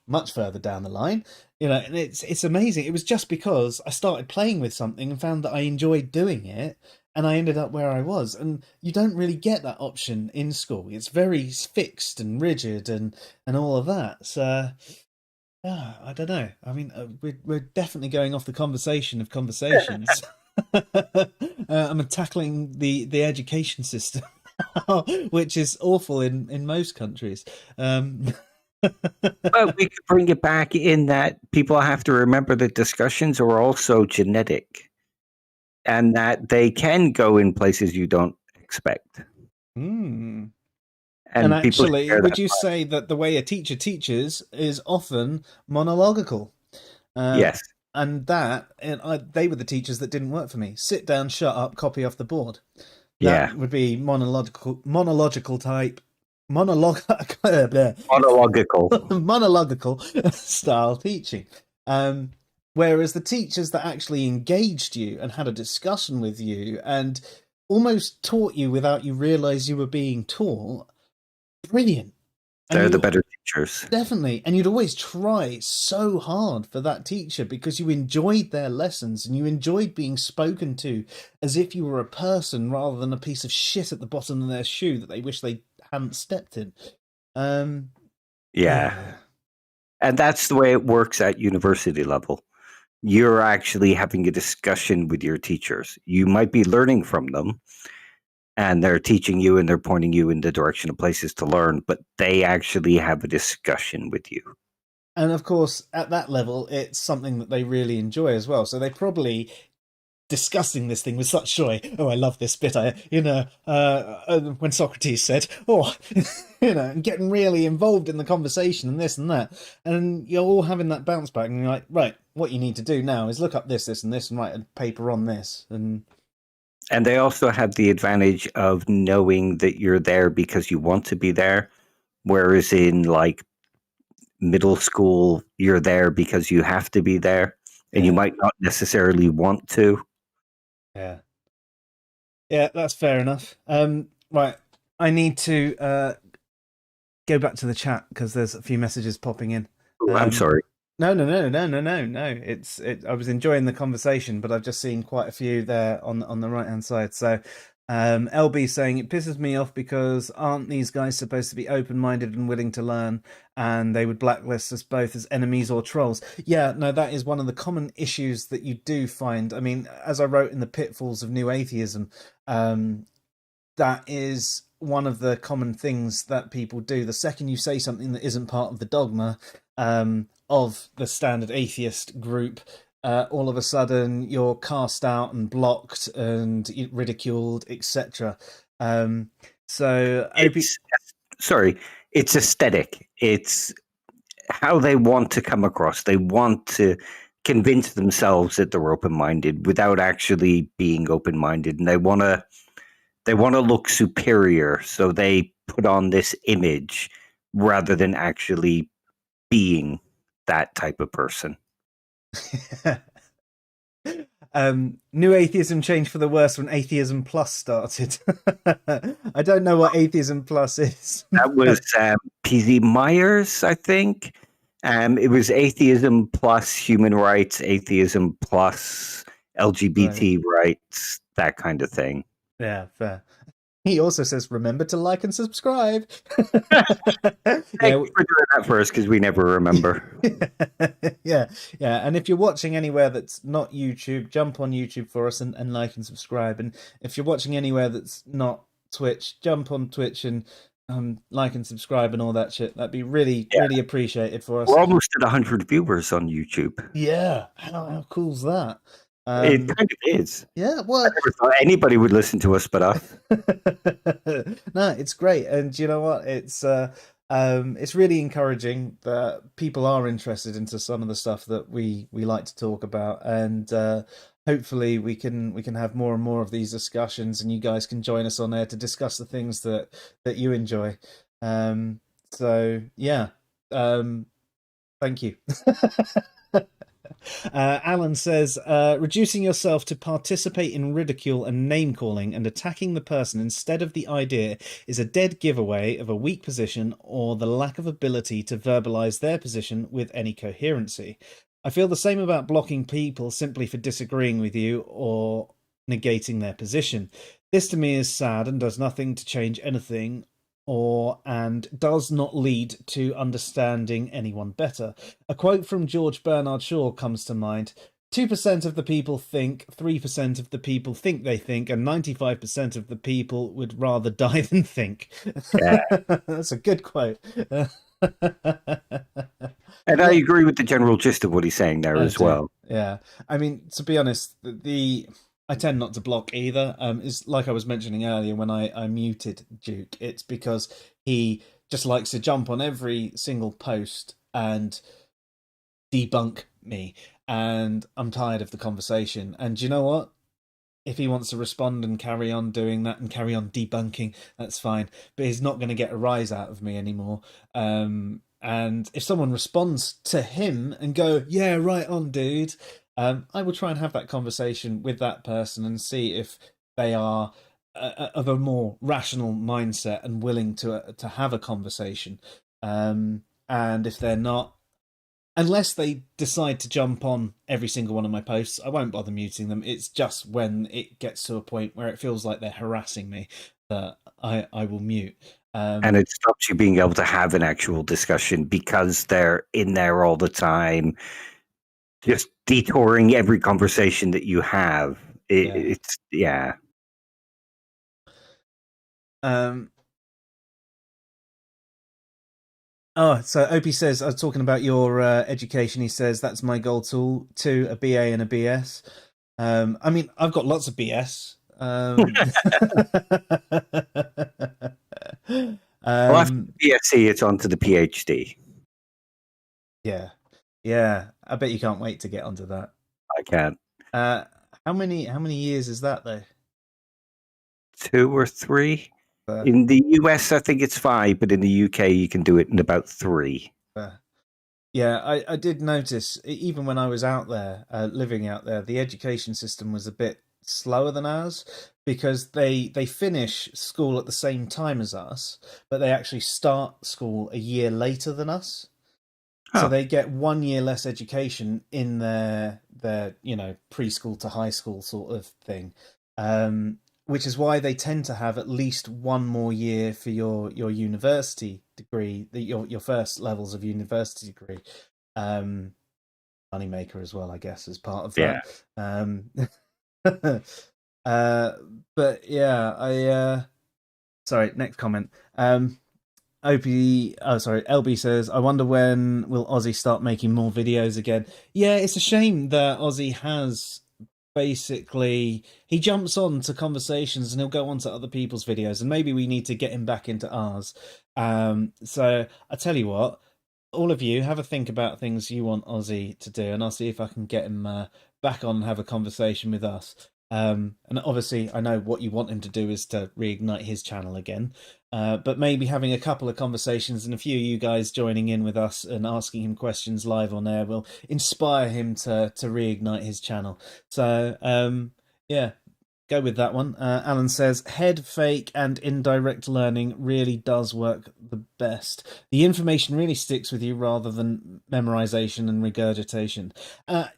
much further down the line, and it's amazing. It was just because I started playing with something and found that I enjoyed doing it, and I ended up where I was. And you don't really get that option in school. It's very fixed and rigid and all of that. So I don't know. I mean, we're definitely going off the conversation of conversations. I'm tackling the education system, which is awful in most countries. But we could bring it back in that people have to remember that discussions are also genetic, and that they can go in places you don't expect. Mm. And And people actually, share would that. you say that the way a teacher teaches is often monological? Uh, Yes. and they were the teachers that didn't work for me. Sit down, shut up, copy off the board. That Yeah. would be monological type, Monological. monological style teaching. Whereas the teachers that actually engaged you and had a discussion with you and almost taught you without you realize you were being taught, brilliant. And They're the you better teachers. definitely, and you'd always try so hard for that teacher because you enjoyed their lessons and you enjoyed being spoken to as if you were a person rather than a piece of shit at the bottom of their shoe that they wish they hadn't stepped in. Yeah. And that's the way it works at university level. You're actually having a discussion with your teachers. You might be learning from them, and they're teaching you and they're pointing you in the direction of places to learn, but they actually have a discussion with you. And of course, at that level, it's something that they really enjoy as well. So they probably discussing this thing with such joy. Oh, I love this bit. When Socrates said, "Oh," and getting really involved in the conversation and this and that, and you're all having that bounce back, and you're like, right, what you need to do now is look up this, this, and this, and write a paper on this, and they also have the advantage of knowing that you're there because you want to be there, whereas in like middle school, you're there because you have to be there, and you might not necessarily want to. Yeah. Yeah, that's fair enough. Right. I need to go back to the chat because there's a few messages popping in. I'm sorry. No. I was enjoying the conversation, but I've just seen quite a few there on the right hand side. So LB saying it pisses me off because aren't these guys supposed to be open minded and willing to learn, and they would blacklist us both as enemies or trolls? Yeah, no, that is one of the common issues that you do find. I mean, as I wrote in the pitfalls of new atheism, that is one of the common things that people do. The second you say something that isn't part of the dogma of the standard atheist group, all of a sudden you're cast out and blocked and ridiculed, etc. It's aesthetic. It's how they want to come across. They want to convince themselves that they're open-minded without actually being open-minded, and they want to look superior, so they put on this image rather than actually being that type of person. New atheism changed for the worse when Atheism Plus started. I don't know what Atheism Plus is. That was PZ Myers, I think. It was atheism plus human rights, atheism plus LGBT rights, that kind of thing. Yeah, fair. He also says, remember to like and subscribe. Thank you for doing that first, because we never remember. Yeah. And if you're watching anywhere that's not YouTube, jump on YouTube for us and like and subscribe. And if you're watching anywhere that's not Twitch, jump on Twitch and like and subscribe and all that shit. That'd be really appreciated for us. We're almost at 100 viewers on YouTube. Yeah. How cool's that? It kind of is. Yeah, well, I never thought anybody would listen to us but us. No, it's great, and you know what? It's really encouraging that people are interested into some of the stuff that we like to talk about, and hopefully we can have more and more of these discussions, and you guys can join us on there to discuss the things that you enjoy. So yeah, thank you. Alan says, reducing yourself to participate in ridicule and name calling and attacking the person instead of the idea is a dead giveaway of a weak position or the lack of ability to verbalize their position with any coherency. I feel the same about blocking people simply for disagreeing with you or negating their position. This to me is sad and does nothing to change anything and does not lead to understanding anyone better. A quote from George Bernard Shaw comes to mind. 2% of the people think, 3% of the people think they think, and 95% of the people would rather die than think. Yeah. That's a good quote. And I agree with the general gist of what he's saying there as well. Yeah. I mean, to be honest, I tend not to block either. It's like I was mentioning earlier when I muted Duke. It's because he just likes to jump on every single post and debunk me, and I'm tired of the conversation. And you know what? If he wants to respond and carry on doing that and carry on debunking, that's fine. But he's not going to get a rise out of me anymore. And if someone responds to him and go, yeah, right on, dude, I will try and have that conversation with that person and see if they are of a more rational mindset and willing to have a conversation. And if they're not, unless they decide to jump on every single one of my posts, I won't bother muting them. It's just when it gets to a point where it feels like they're harassing me that I will mute. And it stops you being able to have an actual discussion because they're in there all the time, just detouring every conversation that you have. It's. Oh, so Opie says, I was talking about your education. He says, that's my goal too, a BA and a BS. I mean, I've got lots of BS. Well, after the BSc, it's on to the PhD. Yeah. Yeah. I bet you can't wait to get onto that. I can't. How many years is that, though? 2 or 3. In the US, I think it's 5, but in the UK, you can do it in about 3. Yeah, I did notice, even when I was out there, living out there, the education system was a bit slower than ours because they finish school at the same time as us, but they actually start school a year later than us. So they get 1 year less education in their preschool to high school sort of thing. Which is why they tend to have at least 1 more year for your university degree, your first levels of university degree. Moneymaker as well, I guess, as part of that. But yeah, sorry, next comment. LB says, I wonder when will Ozzy start making more videos again? Yeah, it's a shame that Ozzy has basically, he jumps on to conversations and he'll go on to other people's videos, and maybe we need to get him back into ours. So I tell you what, all of you have a think about things you want Ozzy to do, and I'll see if I can get him back on and have a conversation with us. And obviously I know what you want him to do is to reignite his channel again, but maybe having a couple of conversations and a few of you guys joining in with us and asking him questions live on air will inspire him to reignite his channel. So yeah, go with that one. Alan says, head fake and indirect learning really does work the best. The information really sticks with you rather than memorization and regurgitation.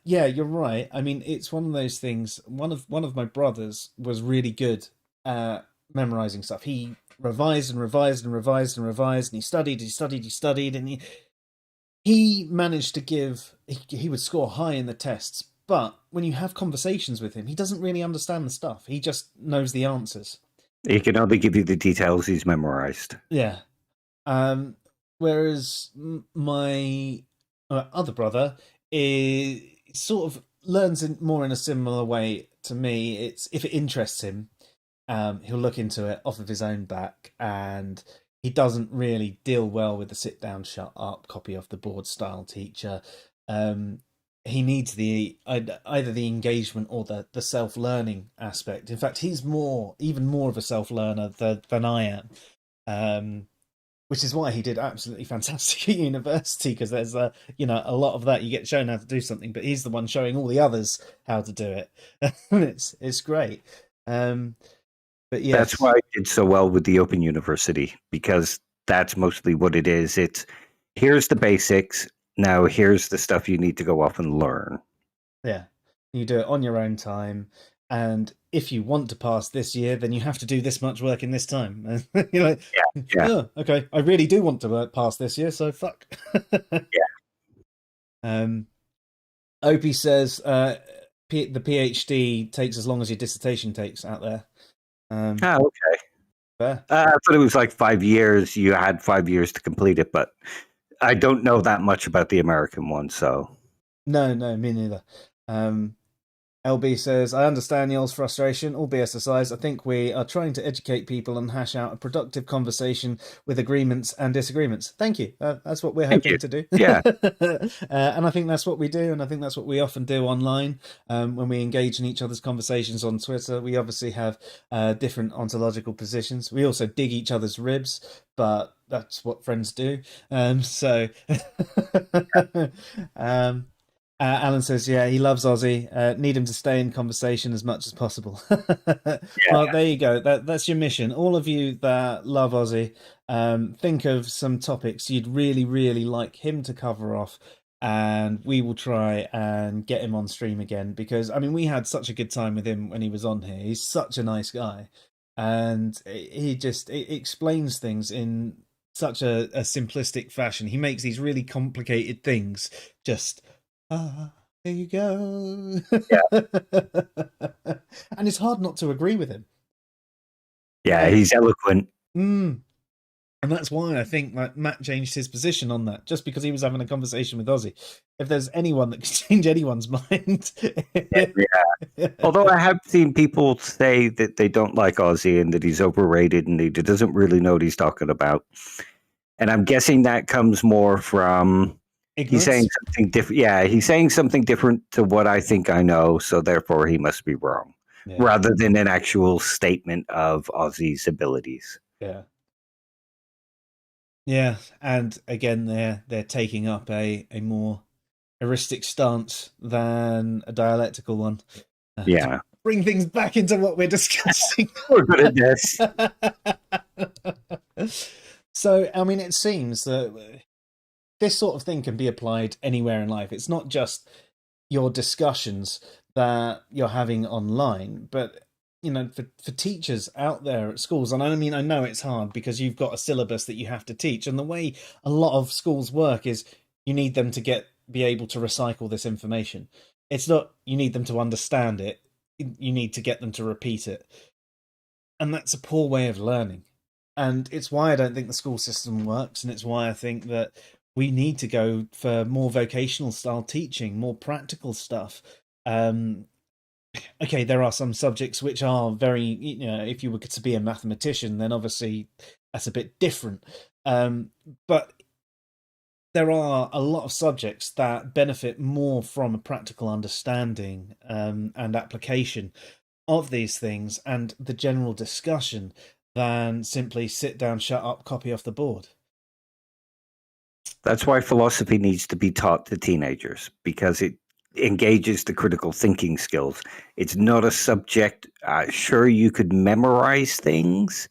Yeah, you're right. I mean, it's one of those things. One of my brothers was really good at memorizing stuff. He revised and revised and revised and revised, and he studied, and he managed to he would score high in the tests. But when you have conversations with him, he doesn't really understand the stuff. He just knows the answers. He can only give you the details he's memorized. Yeah. Whereas my other brother is sort of learns more in a similar way to me. It's if it interests him, he'll look into it off of his own back, and he doesn't really deal well with the sit down, shut up, copy off the board style teacher. He needs either the engagement or the self-learning aspect. In fact, he's even more of a self-learner than I am. which is why he did absolutely fantastic at university, because there's a lot of that. You get shown how to do something, but he's the one showing all the others how to do it. And it's great. But That's yes. why I did so well with the Open University, because that's mostly what it is. It's here's the basics. Now here's the stuff you need to go off and learn. Yeah, you do it on your own time, and if you want to pass this year, then you have to do this much work in this time. You're like, Yeah, yeah, oh, okay, I really do want to pass this year, so fuck. yeah. um, Opie says the PhD takes as long as your dissertation takes out there. Oh, okay. Fair. I thought it was like 5 years. You had 5 years to complete it, but I don't know that much about the American one, so. No, me neither. LB says, I understand y'all's frustration, all BS aside. I think we are trying to educate people and hash out a productive conversation with agreements and disagreements. Thank you. That's what we're hoping to do. Yeah. And I think that's what we do. And I think that's what we often do online when we engage in each other's conversations on Twitter. We obviously have different ontological positions. We also dig each other's ribs, but that's what friends do. Alan says, yeah, he loves Aussie. Need him to stay in conversation as much as possible. Well, there you go. That's your mission. All of you that love Aussie, think of some topics you'd really, really like him to cover off, and we will try and get him on stream again, because, I mean, we had such a good time with him when he was on here. He's such a nice guy, and he just explains things in such a simplistic fashion. He makes these really complicated things just there you go. Yeah. And it's hard not to agree with him. Yeah, he's eloquent. And that's why I think like Matt changed his position on that, just because he was having a conversation with Ozzy. If there's anyone that can change anyone's mind. Yeah. Although I have seen people say that they don't like Ozzy and that he's overrated and he doesn't really know what he's talking about. And I'm guessing that comes more from Ignorance? He's saying something different. Yeah, he's saying something different to what I think I know, so therefore he must be wrong, rather than an actual statement of Ozzy's abilities. Yeah. Yeah, and again, they're taking up a more eristic stance than a dialectical one. Yeah. Bring things back into what we're discussing. We're good at this. So, I mean, it seems that this sort of thing can be applied anywhere in life. It's not just your discussions that you're having online, but for teachers out there at schools. And I mean, I know it's hard because you've got a syllabus that you have to teach, and the way a lot of schools work is you need them to be able to recycle this information. It's not you need them to understand it, you need to get them to repeat it. And that's a poor way of learning. And it's why I don't think the school system works, and it's why I think that we need to go for more vocational style teaching, more practical stuff. Okay, there are some subjects which are very, if you were to be a mathematician, then obviously that's a bit different. But there are a lot of subjects that benefit more from a practical understanding and application of these things and the general discussion than simply sit down, shut up, copy off the board. That's why philosophy needs to be taught to teenagers, because it engages the critical thinking skills. It's not a subject. Sure, you could memorize things,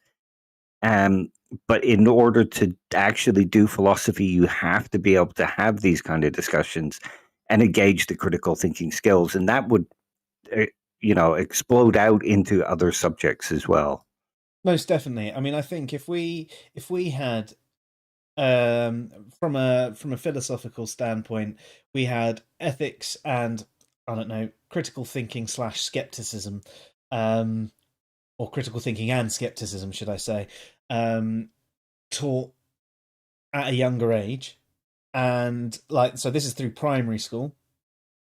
but in order to actually do philosophy, you have to be able to have these kind of discussions and engage the critical thinking skills, and that would, explode out into other subjects as well. Most definitely. I mean, I think if we had from a philosophical standpoint, we had ethics and I don't know, critical thinking / skepticism, or critical thinking and skepticism, should I say, taught at a younger age, and so this is through primary school.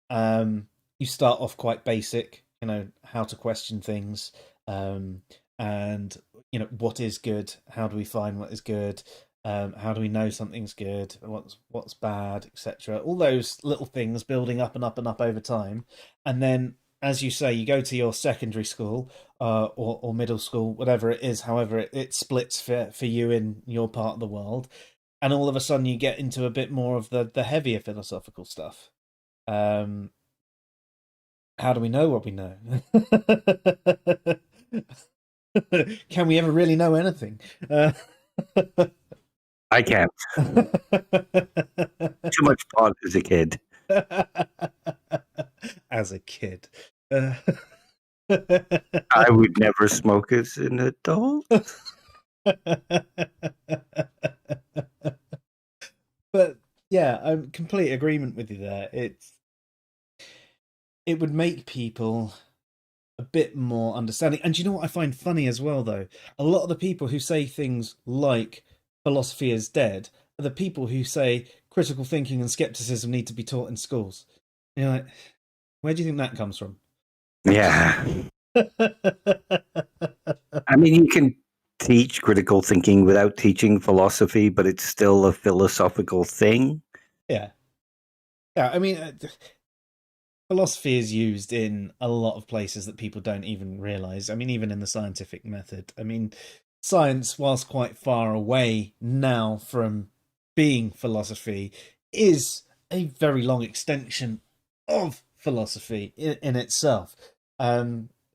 You start off quite basic, how to question things, and what is good, how do we find what is good, how do we know something's good, what's bad, etc. All those little things building up and up and up over time, and then as you say, you go to your secondary school or middle school, whatever it is, however it splits for you in your part of the world, and all of a sudden you get into a bit more of the heavier philosophical stuff. Um, how do we know what we know? Can we ever really know anything? I can't. Too much pot as a kid. As a kid. I would never smoke as an adult. But yeah, I'm complete agreement with you there. It would make people a bit more understanding. And you know what I find funny as well, though? A lot of the people who say things like philosophy is dead are the people who say critical thinking and skepticism need to be taught in schools. You're like, where do you think that comes from? Yeah. I mean, you can teach critical thinking without teaching philosophy, but it's still a philosophical thing. Yeah. Yeah, I mean, philosophy is used in a lot of places that people don't even realize. I mean, even in the scientific method. I mean, science, whilst quite far away now from being philosophy, is a very long extension of philosophy in itself.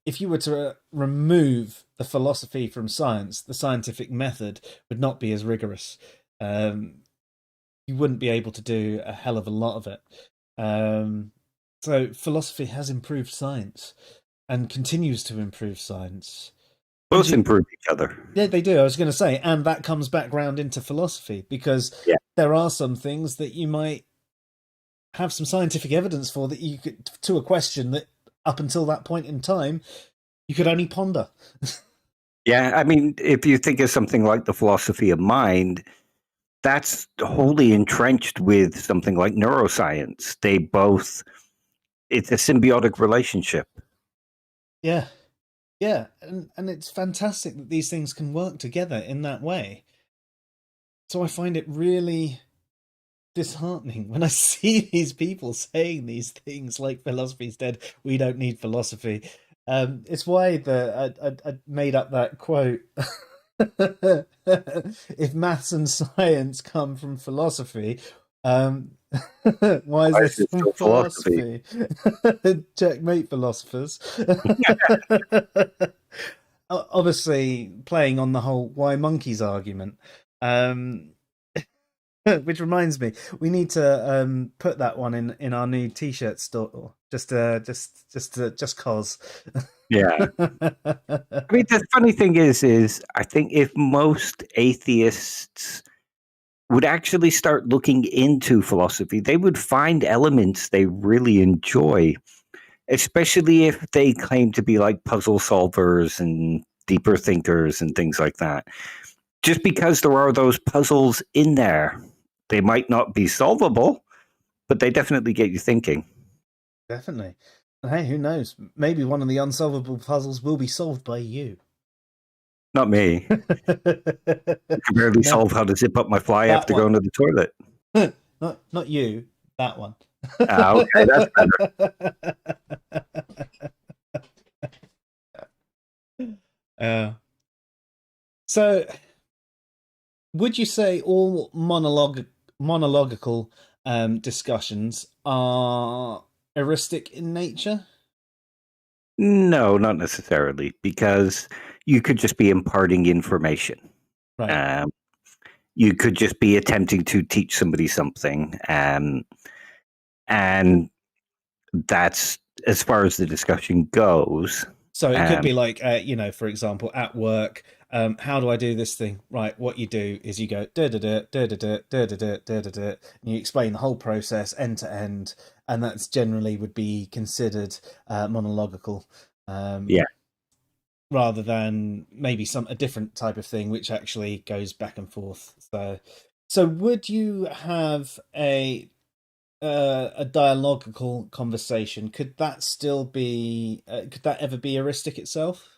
If you were to remove the philosophy from science, the scientific method would not be as rigorous. You wouldn't be able to do a hell of a lot of it. So philosophy has improved science and continues to improve science. Both improve each other. Yeah, they do. I was going to say, and that comes back round into philosophy because there are some things that you might have some scientific evidence for that you could, to a question that up until that point in time, you could only ponder. Yeah, I mean, if you think of something like the philosophy of mind, that's wholly entrenched with something like neuroscience. It's a symbiotic relationship. Yeah. Yeah, and it's fantastic that these things can work together in that way. So I find it really disheartening when I see these people saying these things like philosophy's dead, we don't need philosophy. It's why I made up that quote. If maths and science come from philosophy, why is there still philosophy? Checkmate, philosophers. Obviously, playing on the whole "why monkeys" argument. Which reminds me, we need to put that one in our new T-shirt store. Just cause. Yeah. I mean, the funny thing is I think if most atheists would actually start looking into philosophy, they would find elements they really enjoy, especially if they claim to be like puzzle solvers and deeper thinkers and things like that. Just because there are those puzzles in there, they might not be solvable, but they definitely get you thinking. Definitely. Hey, who knows? Maybe one of the unsolvable puzzles will be solved by you. Not me. I can barely solve how to zip up my fly after going to the toilet. Not you. That one. Okay, that's better. So, would you say all monological discussions are eristic in nature? No, not necessarily, because you could just be imparting information. Right. You could just be attempting to teach somebody something, and that's as far as the discussion goes. So it could be like, for example, at work, how do I do this thing? Right, what you do is you go da da da da da da da da da da da, and you explain the whole process end to end, and that's generally would be considered monological. Yeah. Rather than maybe a different type of thing which actually goes back and forth. So would you have a dialogical conversation? Could that still be? Could that ever be eristic itself?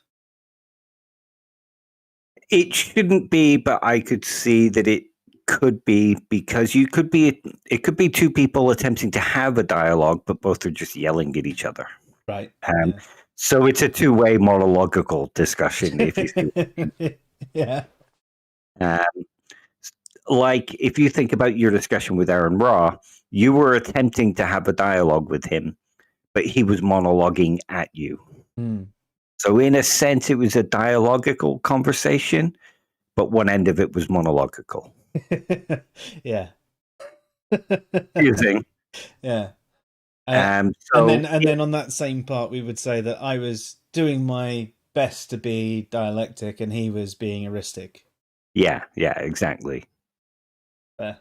It shouldn't be, but I could see that it could be, because it could be two people attempting to have a dialogue, but both are just yelling at each other. Right. Um, So it's a two-way monological discussion, if you see. Yeah. Um, like if you think about your discussion with Aaron Raw, you were attempting to have a dialogue with him, but he was monologuing at you. Mm. So in a sense, it was a dialogical conversation, but one end of it was monological. Yeah. Using. Yeah. So and then on that same part, we would say that I was doing my best to be dialectic, and he was being eristic. yeah, exactly. Fair.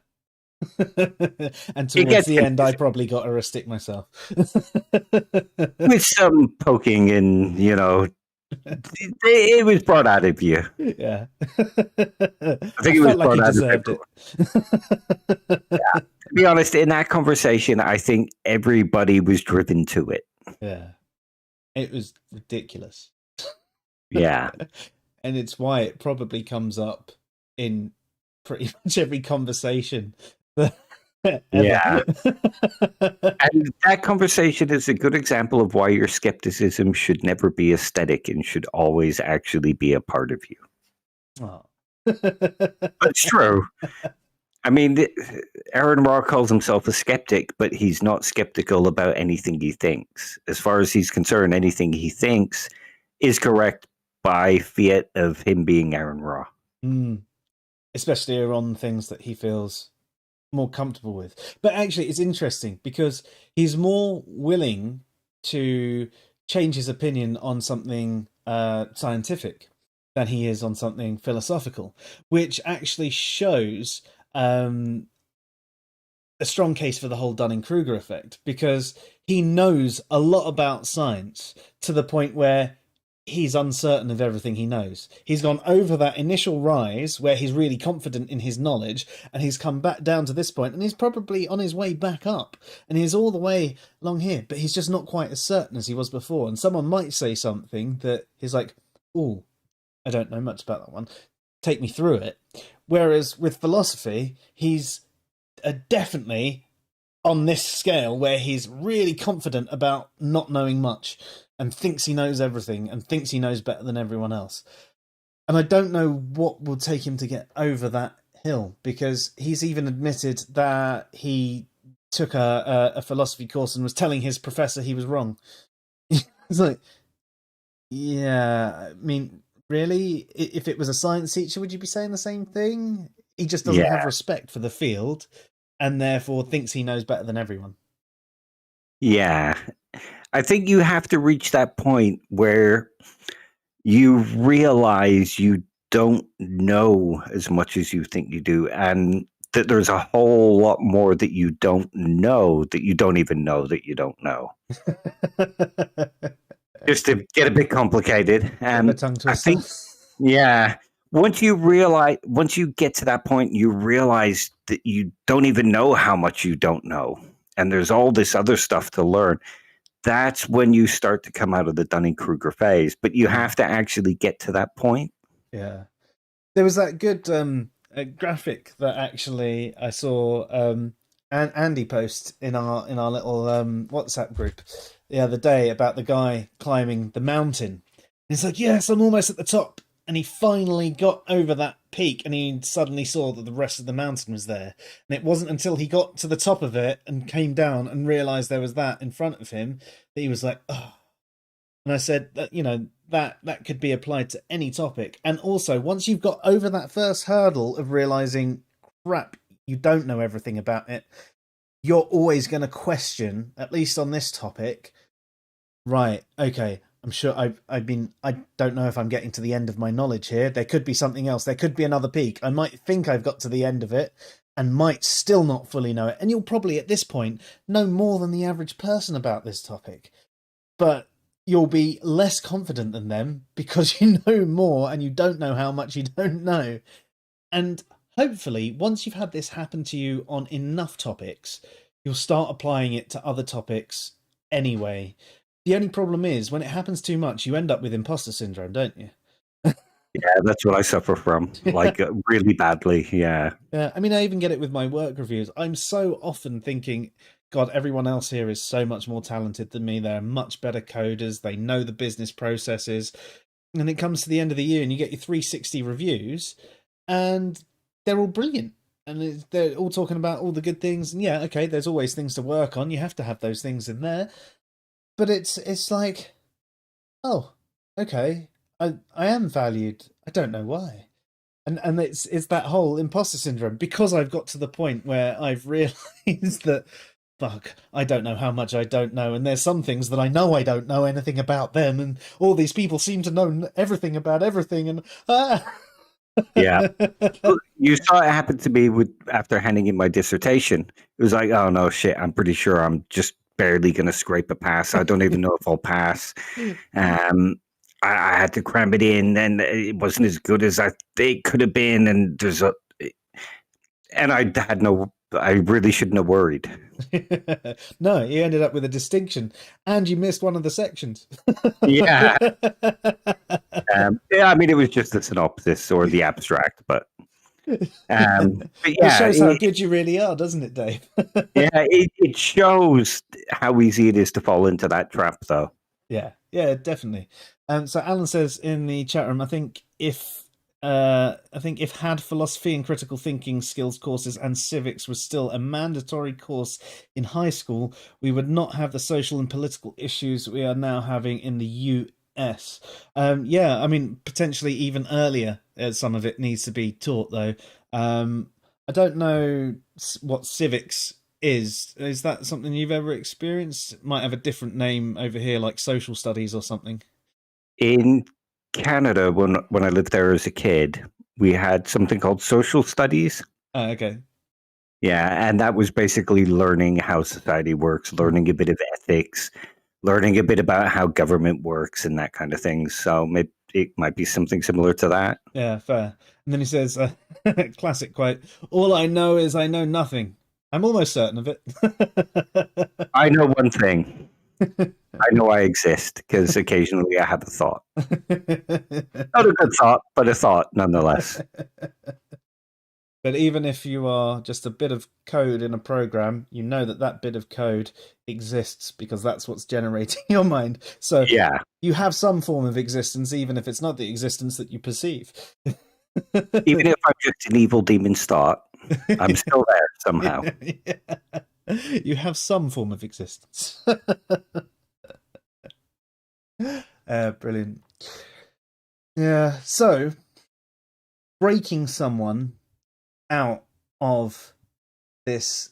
And It towards gets the end, I confusing. probably got eristic myself. With some poking and, it was brought out of you. Yeah. I I think it was felt like he brought out of deserved it. To be honest, in that conversation, I think everybody was driven to it. Yeah. It was ridiculous. Yeah. And it's why it probably comes up in pretty much every conversation ever. Yeah. And that conversation is a good example of why your skepticism should never be aesthetic and should always actually be a part of you. Oh. But it's true. I mean, Aaron Raw calls himself a skeptic, but he's not skeptical about anything he thinks. As far as he's concerned, anything he thinks is correct by fiat of him being Aaron Raw. Mm. Especially on things that he feels more comfortable with. But actually, it's interesting because he's more willing to change his opinion on something scientific than he is on something philosophical, which actually shows a strong case for the whole Dunning-Kruger effect, because he knows a lot about science to the point where he's uncertain of everything he knows. He's gone over that initial rise where he's really confident in his knowledge, and he's come back down to this point, and he's probably on his way back up, and he's all the way along here, but he's just not quite as certain as he was before. And someone might say something that is like, oh, I don't know much about that one, take me through it. Whereas with philosophy, he's definitely on this scale where he's really confident about not knowing much and thinks he knows everything and thinks he knows better than everyone else. And I don't know what will take him to get over that hill, because he's even admitted that he took a philosophy course and was telling his professor he was wrong. It's like, yeah, I mean, really? If it was a science teacher, would you be saying the same thing? He just doesn't have respect for the field and therefore thinks he knows better than everyone. Yeah. I think you have to reach that point where you realize you don't know as much as you think you do, and that there's a whole lot more that you don't know that you don't even know that you don't know. Just to get a bit complicated. A tongue twister. I think, yeah. Once you get to that point, you realize that you don't even know how much you don't know. And there's all this other stuff to learn. That's when you start to come out of the Dunning-Kruger phase. But you have to actually get to that point. Yeah. There was that good graphic that actually I saw Andy post in our little WhatsApp group the other day about the guy climbing the mountain. And it's like, yes, I'm almost at the top. And he finally got over that peak, and he suddenly saw that the rest of the mountain was there. And it wasn't until he got to the top of it and came down and realized there was that in front of him that he was like, oh. And I said that, that could be applied to any topic. And also, once you've got over that first hurdle of realizing, crap, you don't know everything about it, you're always going to question, at least on this topic, right, okay, I'm sure I don't know if I'm getting to the end of my knowledge here. There could be something else. There could be another peak. I might think I've got to the end of it and might still not fully know it. And you'll probably, at this point, know more than the average person about this topic. But you'll be less confident than them because you know more and you don't know how much you don't know. And hopefully, once you've had this happen to you on enough topics, you'll start applying it to other topics anyway. The only problem is, when it happens too much, you end up with imposter syndrome, don't you? Yeah, that's what I suffer from, like really badly. Yeah. Yeah, I mean, I even get it with my work reviews. I'm so often thinking, God, everyone else here is so much more talented than me. They're much better coders. They know the business processes. And it comes to the end of the year and you get your 360 reviews and they're all brilliant. And they're all talking about all the good things. And yeah, okay, there's always things to work on. You have to have those things in there. But it's like, oh, okay, I am valued. I don't know why. And it's that whole imposter syndrome, because I've got to the point where I've realized that, fuck, I don't know how much I don't know, and there's some things that I know I don't know anything about them, and all these people seem to know everything about everything, and Yeah. You saw it happen to me after handing in my dissertation. It was like, oh no, shit, I'm pretty sure I'm just barely going to scrape a pass. I don't even know if I'll pass. I had to cram it in, and it wasn't as good as I think it could have been. And I really shouldn't have worried. No, you ended up with a distinction, and you missed one of the sections. Yeah. Yeah, I mean, it was just the synopsis or the abstract, but yeah, it shows how good you really are, doesn't it, Dave? Yeah, it shows how easy it is to fall into that trap, though. Yeah, definitely. So Alan says in the chat room, I think if had philosophy and critical thinking skills courses and civics was still a mandatory course in high school, we would not have the social and political issues we are now having in the US. Yeah, I mean, potentially even earlier, some of it needs to be taught, though. I don't know what civics is that something you've ever experienced? It might have a different name over here, like social studies or something. In Canada, when I lived there as a kid, we had something called social studies. Okay. Yeah, and that was basically learning how society works, learning a bit of ethics, learning a bit about how government works and that kind of thing. So it might be something similar to that. Yeah, fair. And then he says, classic quote, "All I know is I know nothing. I'm almost certain of it." I know one thing. I know I exist because occasionally I have a thought. Not a good thought, but a thought nonetheless. But even if you are just a bit of code in a program, you know that bit of code exists because that's what's generating your mind. So yeah, you have some form of existence, even if it's not the existence that you perceive. Even if I'm just an evil demon's thought, I'm still there somehow. Yeah. You have some form of existence. Brilliant. Yeah, so breaking someone out of this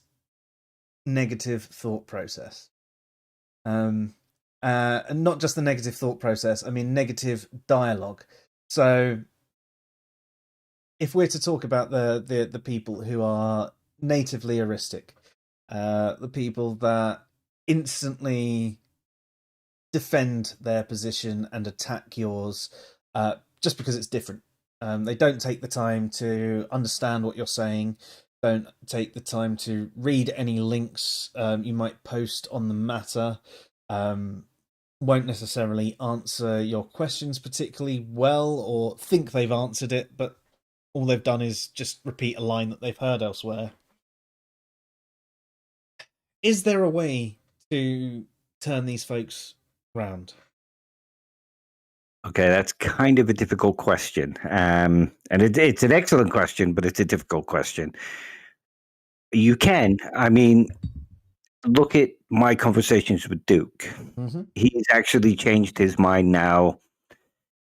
negative thought process. And not just the negative thought process, I mean negative dialogue. So if we're to talk about the people who are natively eristic, the people that instantly defend their position and attack yours just because it's different. They don't take the time to understand what you're saying, don't take the time to read any links you might post on the matter, won't necessarily answer your questions particularly well or think they've answered it, but all they've done is just repeat a line that they've heard elsewhere. Is there a way to turn these folks round? Okay, that's kind of a difficult question. And it's an excellent question, but it's a difficult question. You can. I mean, look at my conversations with Duke. Mm-hmm. He's actually changed his mind now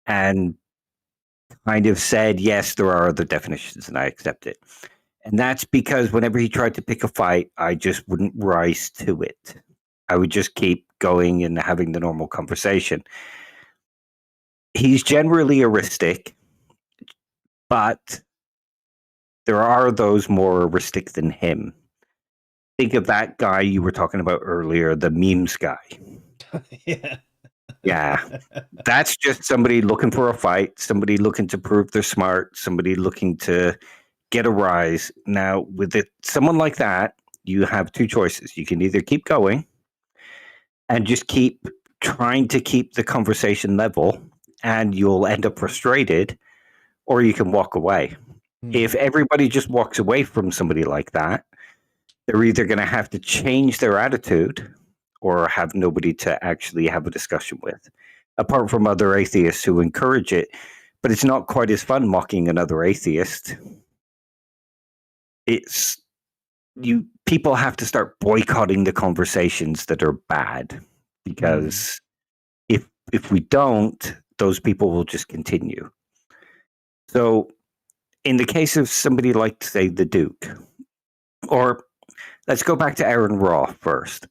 and kind of said, yes, there are other definitions, and I accept it. And that's because whenever he tried to pick a fight, I just wouldn't rise to it. I would just keep going and having the normal conversation. He's generally eristic, but there are those more eristic than him. Think of that guy you were talking about earlier, the memes guy. Yeah. Yeah. That's just somebody looking for a fight, somebody looking to prove they're smart, somebody looking to get a rise. Now, with someone like that, you have two choices. You can either keep going and just keep trying to keep the conversation level and you'll end up frustrated, or you can walk away. If everybody just walks away from somebody like that, they're either going to have to change their attitude or have nobody to actually have a discussion with, apart from other atheists who encourage it. But it's not quite as fun mocking another atheist. It's people have to start boycotting the conversations that are bad, because if we don't, those people will just continue. So in the case of somebody like, say, the Duke, or let's go back to Aaron Raw first.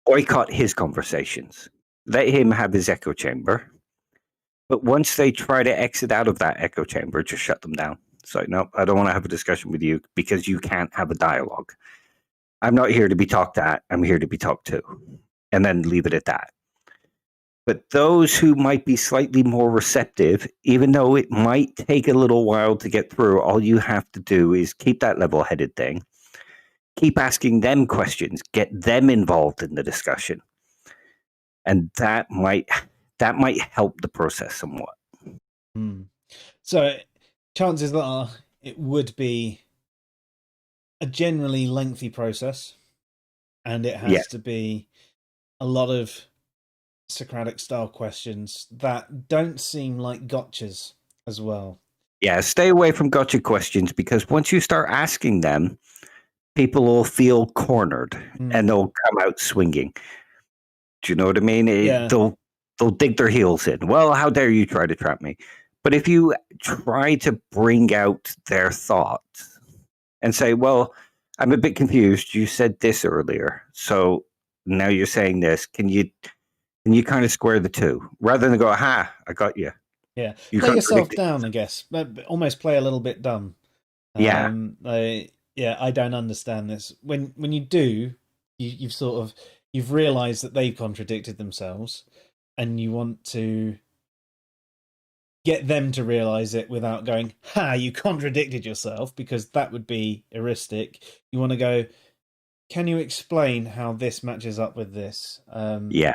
Boycott his conversations. Let him have his echo chamber. But once they try to exit out of that echo chamber, just shut them down. It's like, no, I don't want to have a discussion with you because you can't have a dialogue. I'm not here to be talked at. I'm here to be talked to. And then leave it at that. But those who might be slightly more receptive, even though it might take a little while to get through, all you have to do is keep that level-headed thing. Keep asking them questions. Get them involved in the discussion. And that might help the process somewhat. So chances are it would be a generally lengthy process, and it has to be a lot of Socratic style questions that don't seem like gotchas as well. Yeah, stay away from gotcha questions, because once you start asking them, people will feel cornered and they'll come out swinging. Do you know what I mean? They'll dig their heels in. Well, how dare you try to trap me? But if you try to bring out their thoughts and say, well, I'm a bit confused. You said this earlier, so now you're saying this. Can you kind of square the two, rather than go, "Ha, I got you." Yeah, play yourself down, I guess. But almost play a little bit dumb. Yeah. I don't understand this. When you do, you've realised that they've contradicted themselves, and you want to get them to realise it without going, "Ha, you contradicted yourself," because that would be eristic. You want to go, "Can you explain how this matches up with this?" Yeah.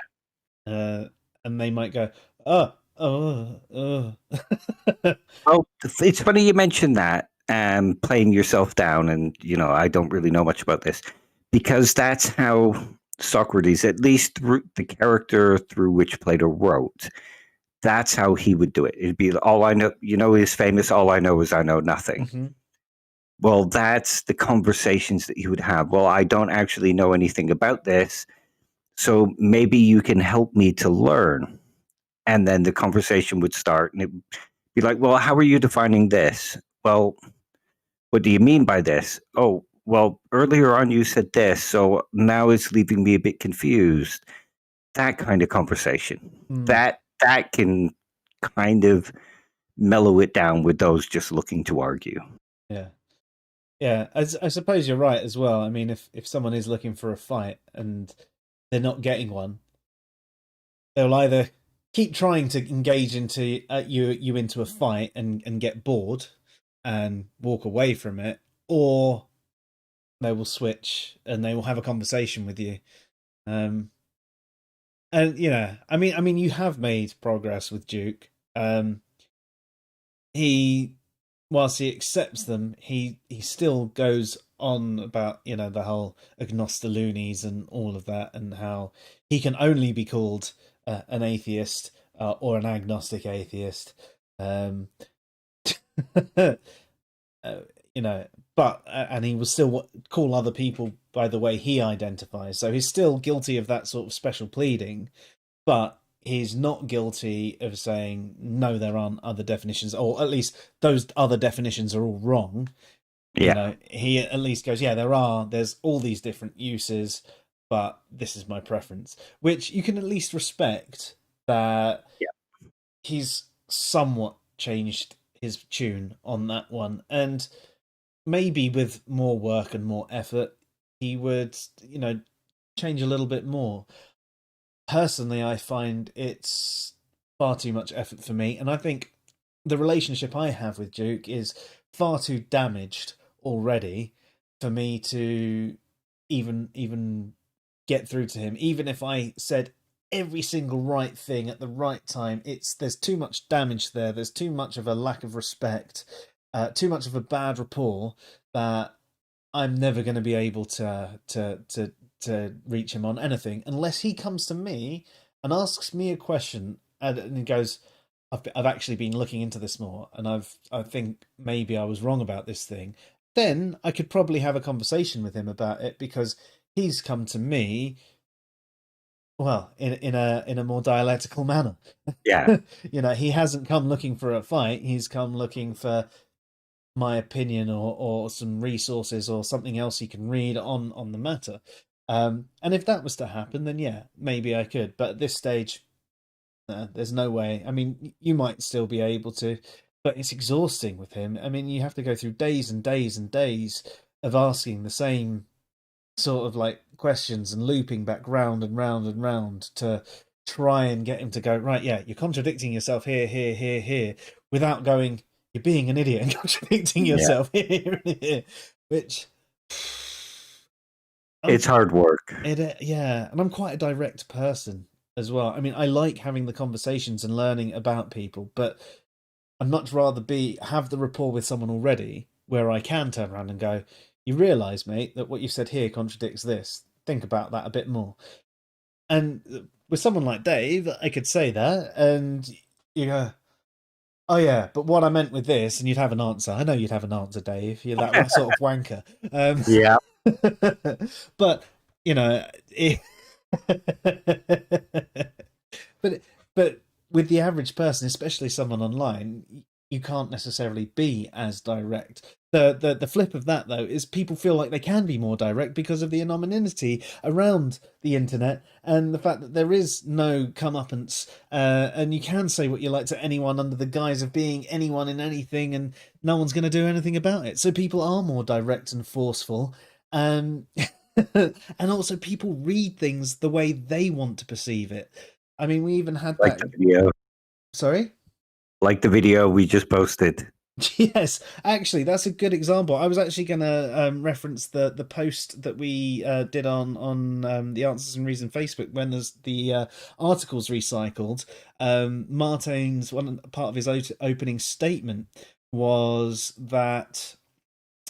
And they might go, "Oh." Oh, it's funny you mentioned that, playing yourself down, and I don't really know much about this, because that's how Socrates, at least the character through which Plato wrote, that's how he would do it. It'd be, all I know, his famous, all I know is I know nothing. Mm-hmm. Well, that's the conversations that he would have. Well, I don't actually know anything about this, so maybe you can help me to learn. And then the conversation would start, and it'd be like, well, how are you defining this? Well, what do you mean by this? Oh, well, earlier on you said this, so now it's leaving me a bit confused. That kind of conversation. That can kind of mellow it down with those just looking to argue. Yeah, I suppose you're right as well. I mean, if someone is looking for a fight and they're not getting one, they'll either keep trying to engage into you into a fight and get bored and walk away from it, or they will switch and they will have a conversation with you. And I mean, you have made progress with Duke. He, whilst he accepts them, he still goes on about the whole agnostilunes and all of that, and how he can only be called an atheist or an agnostic atheist. But and he will still call other people by the way he identifies. So he's still guilty of that sort of special pleading, but he's not guilty of saying no, there aren't other definitions, or at least those other definitions are all wrong. Yeah. He at least goes, yeah, there's all these different uses, but this is my preference, which you can at least respect that. He's somewhat changed his tune on that one, and maybe with more work and more effort he would change a little bit more. Personally, I find it's far too much effort for me, and I think the relationship I have with Duke is far too damaged already for me to even get through to him. Even if I said every single right thing at the right time, there's too much damage there. There's too much of a lack of respect, too much of a bad rapport, that I'm never going to be able to reach him on anything unless he comes to me and asks me a question, and he goes, I've actually been looking into this more, and I think maybe I was wrong about this thing. Then I could probably have a conversation with him about it because he's come to me, well, in a more dialectical manner. Yeah. He hasn't come looking for a fight. He's come looking for my opinion, or some resources or something else he can read on the matter. And if that was to happen, then yeah, maybe I could. But at this stage, there's no way. I mean, you might still be able to, but it's exhausting with him. I mean, you have to go through days and days and days of asking the same sort of like questions and looping back round and round and round to try and get him to go, right, yeah, you're contradicting yourself here, here, here, here, without going, you're being an idiot and contradicting yourself here and here, which It's hard work. yeah, and I'm quite a direct person as well. I mean, I like having the conversations and learning about people, but I'd much rather have the rapport with someone already where I can turn around and go, you realise, mate, that what you said here contradicts this. Think about that a bit more. And with someone like Dave, I could say that, and you go, oh yeah, but what I meant with this, and you'd have an answer. I know you'd have an answer, Dave. You're that sort of wanker. Yeah. But it, but with the average person, especially someone online, you can't necessarily be as direct. The flip of that, though, is people feel like they can be more direct because of the anonymity around the internet and the fact that there is no comeuppance, and you can say what you like to anyone under the guise of being anyone in anything, and no one's going to do anything about it. So people are more direct and forceful, and also people read things the way they want to perceive it. I mean, we even had Like that. the video. Sorry? Like the video we just posted. Yes, actually, that's a good example. I was actually going to reference the post that we did on the Answers and Reason Facebook when there's the articles recycled. Martin's one part of his opening statement was that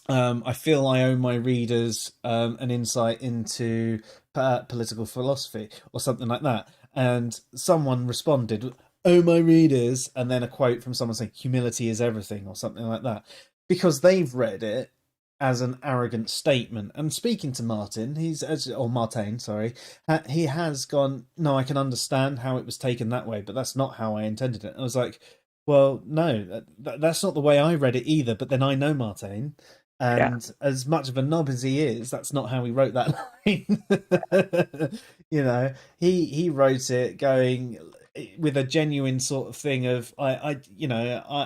I feel I owe my readers an insight into political philosophy or something like that. And someone responded, "Oh, my readers," and then a quote from someone saying, "Humility is everything," or something like that, because they've read it as an arrogant statement. And speaking to Martin, Martin, sorry, he has gone, "No, I can understand how it was taken that way, but that's not how I intended it." And I was like, well, no, that's not the way I read it either. But then I know Martin, and as much of a knob as he is, that's not how he wrote that line. He wrote it going with a genuine sort of thing of I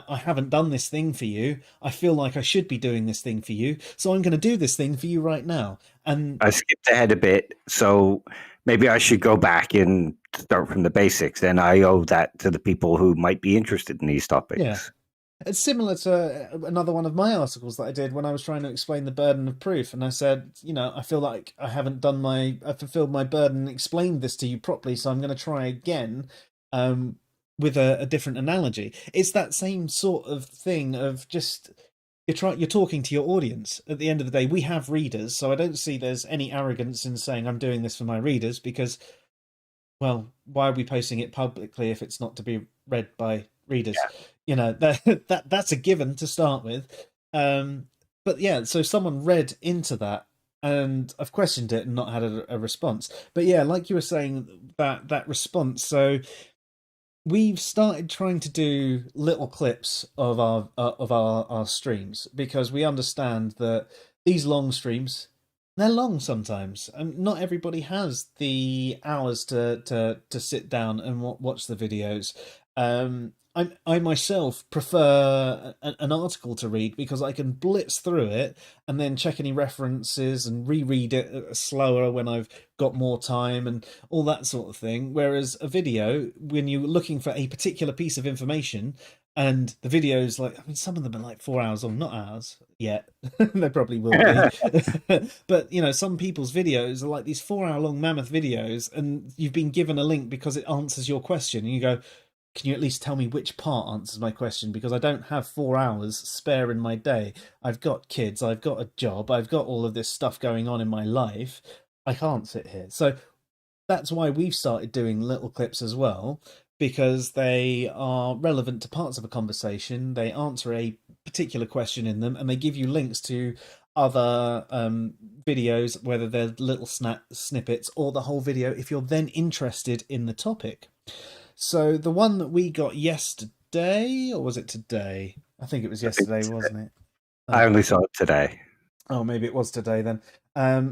haven't done this thing for you. I feel like I should be doing this thing for you, so I'm going to do this thing for you right now. And I skipped ahead a bit, so maybe I should go back and start from the basics. And I owe that to the people who might be interested in these topics. Yeah. It's similar to another one of my articles that I did when I was trying to explain the burden of proof. And I said, I feel like I haven't fulfilled my burden and explained this to you properly. So I'm going to try again with a different analogy. It's that same sort of thing of just, you're talking to your audience. At the end of the day, we have readers. So I don't see there's any arrogance in saying I'm doing this for my readers because, well, why are we posting it publicly if it's not to be read by readers? Yeah. That's a given to start with. But yeah, so someone read into that, and I've questioned it and not had a response. But yeah, like you were saying, that response. So we've started trying to do little clips of our streams because we understand that these long streams, they're long sometimes, and not everybody has the hours to sit down and watch the videos. I myself prefer an article to read because I can blitz through it and then check any references and reread it slower when I've got more time and all that sort of thing. Whereas a video, when you're looking for a particular piece of information, and the videos, some of them are like 4 hours long, not hours yet. They probably will be. But, some people's videos are like these 4 hour long mammoth videos, and you've been given a link because it answers your question. And you go, can you at least tell me which part answers my question? Because I don't have 4 hours spare in my day. I've got kids, I've got a job, I've got all of this stuff going on in my life. I can't sit here. So that's why we've started doing little clips as well, because they are relevant to parts of a conversation. They answer a particular question in them, and they give you links to other videos, whether they're little snippets or the whole video, if you're then interested in the topic. So the one that we got yesterday, or was it today? I think it was yesterday, wasn't it? I only saw it today. Oh, maybe it was today then.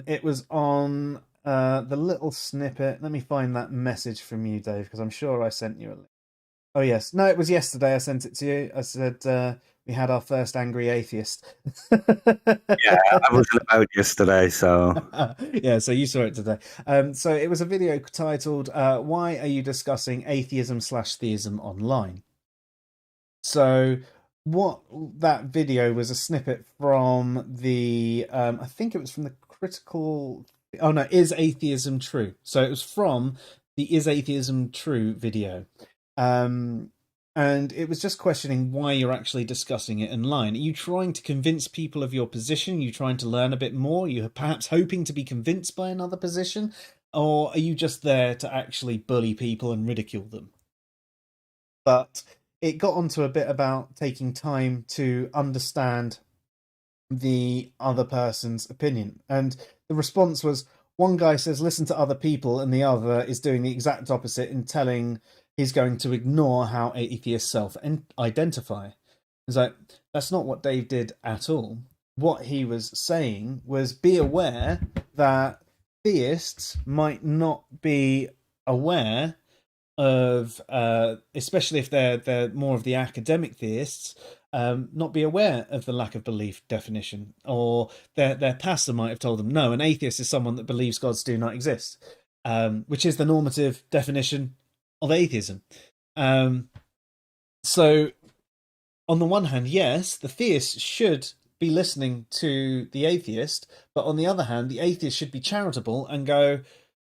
It was on the little snippet. Let me find that message from you, Dave, because I'm sure I sent you a link. Oh, yes. No, it was yesterday I sent it to you. I said we had our first angry atheist. Yeah, I wasn't about yesterday, so... Yeah, so you saw it today. So it was a video titled, Why Are You Discussing Atheism/Theism Online? So what that video was a snippet from the, I think it was from the critical... Oh, no, Is Atheism True? So it was from the Is Atheism True video. And it was just questioning why you're actually discussing it online. Are you trying to convince people of your position? Are you trying to learn a bit more? Are you perhaps hoping to be convinced by another position? Or are you just there to actually bully people and ridicule them? But it got onto a bit about taking time to understand the other person's opinion. And the response was, one guy says, listen to other people, and the other is doing the exact opposite and telling he's going to ignore how atheists self-identify. It's like, that's not what Dave did at all. What he was saying was, be aware that theists might not be aware of, especially if they're more of the academic theists, not be aware of the lack of belief definition, or their pastor might have told them, no, an atheist is someone that believes gods do not exist, which is the normative definition of atheism. So on the one hand, yes, the theist should be listening to the atheist, but on the other hand, the atheist should be charitable and go,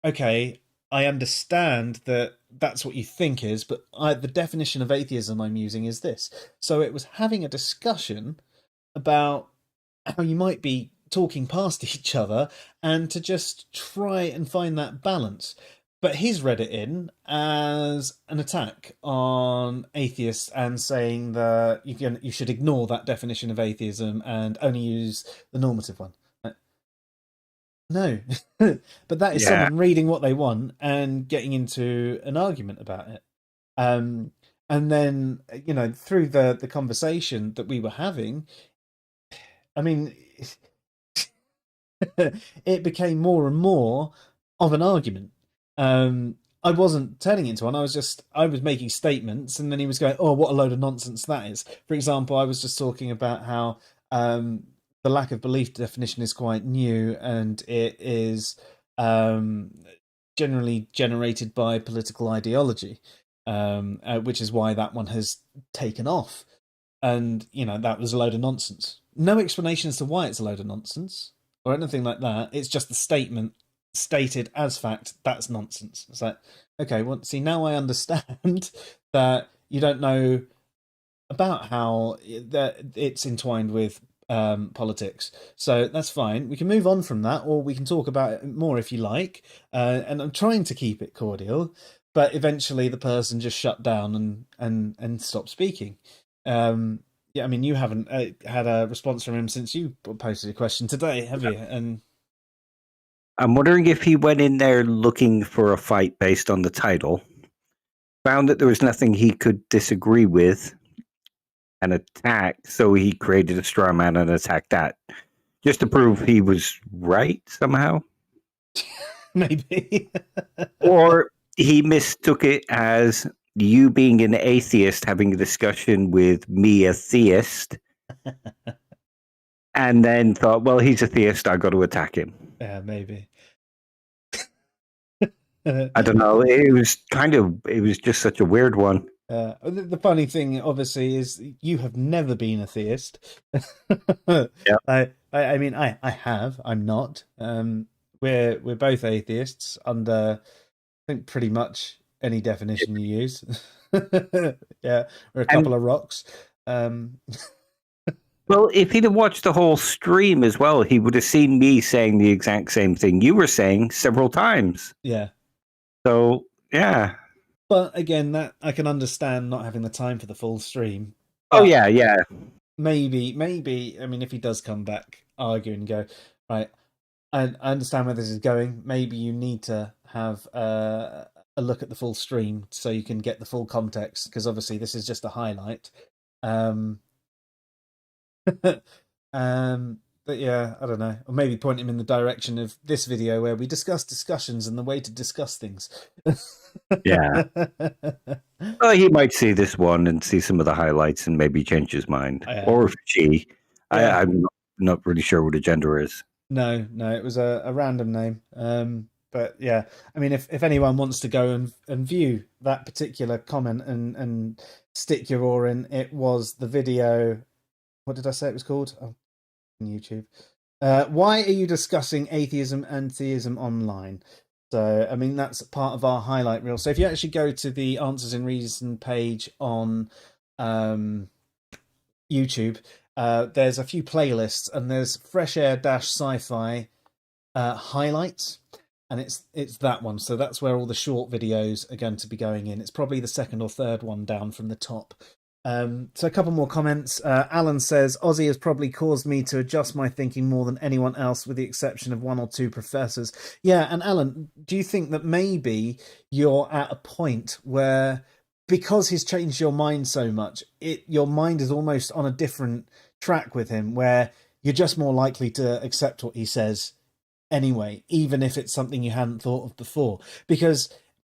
okay, I understand that that's what you think is, but the definition of atheism I'm using is this. So it was having a discussion about how you might be talking past each other and to just try and find that balance. But he's read it in as an attack on atheists and saying that you should ignore that definition of atheism and only use the normative one. No, but that is someone reading what they want and getting into an argument about it. And then, through the conversation that we were having, I mean, it became more and more of an argument. I wasn't turning it into one. I was making statements, and then he was going, "Oh, what a load of nonsense that is." For example, I was just talking about how the lack of belief definition is quite new, and it is generally generated by political ideology, which is why that one has taken off. And that was a load of nonsense. No explanation as to why it's a load of nonsense or anything like that. It's just the statement stated as fact. That's nonsense. It's like, okay, well, see, now I understand that you don't know about how that it's entwined with politics. So that's fine. We can move on from that, or we can talk about it more if you like. And I'm trying to keep it cordial, but eventually the person just shut down and stopped speaking. Yeah, I mean, you haven't had a response from him since you posted a question today, have you? And I'm wondering if he went in there looking for a fight based on the title, found that there was nothing he could disagree with, and attack, so he created a straw man and attacked that, just to prove he was right somehow. Maybe. Or he mistook it as you being an atheist having a discussion with me, a theist, and then thought, well, he's a theist, I got to attack him. Yeah, maybe. I don't know. It was just such a weird one. The funny thing, obviously, is you have never been a theist. Yeah. I mean, I have. I'm not. We're both atheists under, I think, pretty much any definition you use. Yeah, or a And couple of rocks. well, if he'd have watched the whole stream as well, he would have seen me saying the exact same thing you were saying several times. Yeah. So, yeah. But again, that I can understand not having the time for the full stream. Oh, But yeah. maybe, I mean, if he does come back, argue and go, right, I understand where this is going. Maybe you need to have a look at the full stream so you can get the full context, because obviously this is just a highlight. But yeah, I don't know. Or maybe point him in the direction of this video where we discuss discussions and the way to discuss things. Yeah. Well, he might see this one and see some of the highlights and maybe change his mind. Or she. Yeah. I'm not really sure what the gender is. No, it was a random name. But yeah, I mean, if anyone wants to go and view that particular comment and stick your oar in, it was the video. What did I say it was called? Oh, on YouTube. Why are you discussing atheism and theism online? So, I mean, that's part of our highlight reel. So if you actually go to the Answers in Reason page on YouTube, there's a few playlists, and there's Fresh Air SciPhi highlights, and it's that one. So that's where all the short videos are going to be going in. It's probably the second or third one down from the top. So a couple more comments. Alan says, Aussie has probably caused me to adjust my thinking more than anyone else, with the exception of one or two professors. Yeah, and Alan, do you think that maybe you're at a point where, because he's changed your mind so much, your mind is almost on a different track with him, where you're just more likely to accept what he says anyway, even if it's something you hadn't thought of before? Because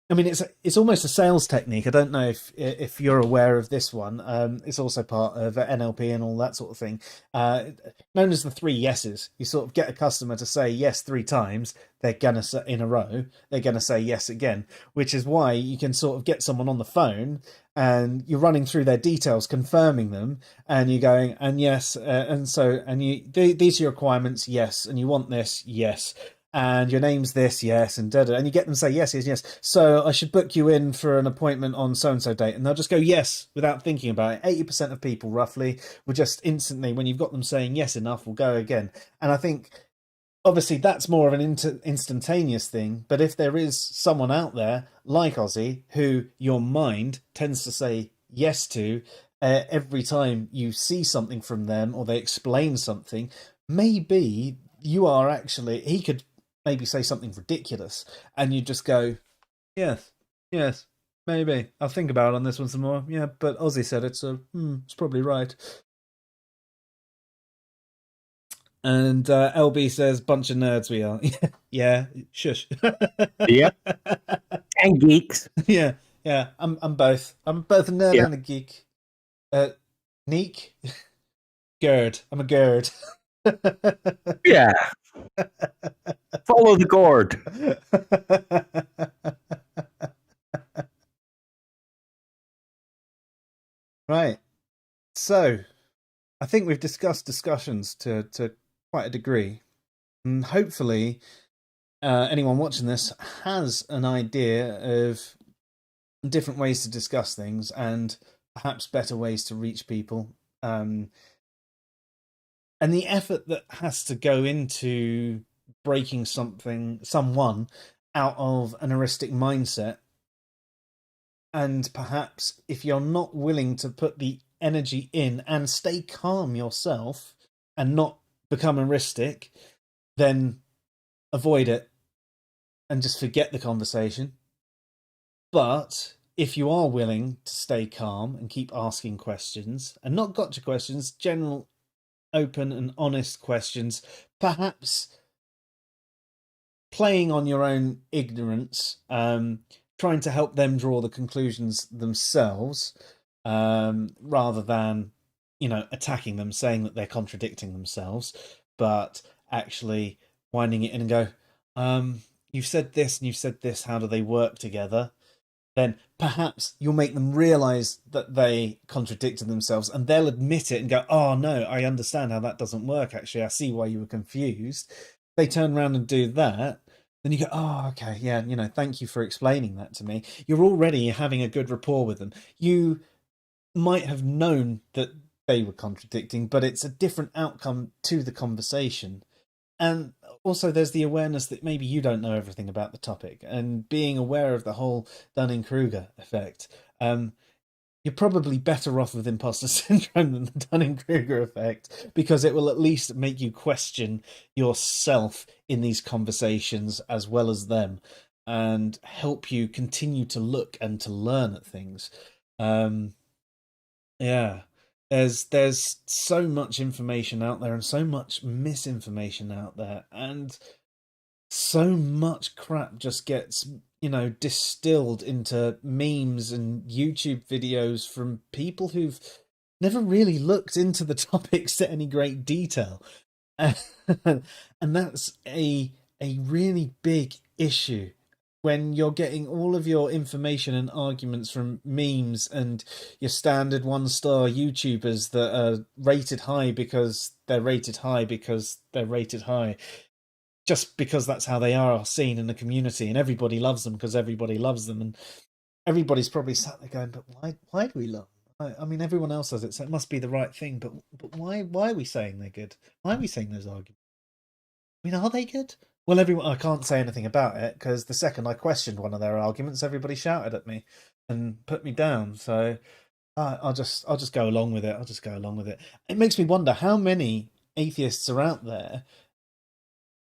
I mean, it's almost a sales technique. I don't know if you're aware of this one. It's also part of NLP and all that sort of thing, known as the 3 yeses. You sort of get a customer to say yes 3 times. They're gonna say in a row. They're gonna say yes again, which is why you can sort of get someone on the phone and you're running through their details, confirming them, and you're going, and yes, and these are your requirements, yes, and you want this, yes. And your name's this, yes, and and you get them to say yes, yes, yes. So I should book you in for an appointment on so-and-so date. And they'll just go yes without thinking about it. 80% of people, roughly, will just instantly, when you've got them saying yes enough, will go again. And I think, obviously, that's more of an instantaneous thing. But if there is someone out there, like Aussie, who your mind tends to say yes to every time you see something from them or they explain something, maybe you are actually... He could maybe say something ridiculous, and you just go, yes, maybe. I'll think about it on this one some more. Yeah, but Aussie said it, so it's probably right. And LB says, bunch of nerds we are. Yeah, shush. Yeah. And geeks. Yeah, I'm both. I'm both a nerd and a geek. Neek? Gerd. I'm a gerd. Yeah. Follow the gourd. Right. So, I think we've discussed discussions to quite a degree. And hopefully, anyone watching this has an idea of different ways to discuss things and perhaps better ways to reach people. And the effort that has to go into breaking someone out of an eristic mindset. And perhaps if you're not willing to put the energy in and stay calm yourself and not become eristic, then avoid it and just forget the conversation. But if you are willing to stay calm and keep asking questions, and not gotcha questions, general, open and honest questions, perhaps playing on your own ignorance, trying to help them draw the conclusions themselves, rather than, attacking them, saying that they're contradicting themselves, but actually winding it in and go, you've said this and you've said this, how do they work together? Then perhaps you'll make them realize that they contradicted themselves, and they'll admit it and go, oh no, I understand how that doesn't work. Actually, I see why you were confused. They turn around and do that, then you go, oh, okay, yeah, thank you for explaining that to me. You're already having a good rapport with them. You might have known that they were contradicting, but it's a different outcome to the conversation. And also, there's the awareness that maybe you don't know everything about the topic, and being aware of the whole Dunning-Kruger effect. You're probably better off with imposter syndrome than the Dunning-Kruger effect, because it will at least make you question yourself in these conversations as well as them, and help you continue to look and to learn at things. Yeah, there's so much information out there and so much misinformation out there, and so much crap just gets distilled into memes and YouTube videos from people who've never really looked into the topics to any great detail. And that's a really big issue when you're getting all of your information and arguments from memes and your standard 1-star YouTubers that are rated high because they're rated high because they're rated high, just because that's how they are seen in the community, and everybody loves them because everybody loves them, and everybody's probably sat there going, but why do we love them? I mean, everyone else does it, so it must be the right thing, but why are we saying they're good? Why are we saying those arguments? I mean, are they good? Well, everyone, I can't say anything about it because the second I questioned one of their arguments, everybody shouted at me and put me down. So I'll just go along with it. I'll just go along with it. It makes me wonder how many atheists are out there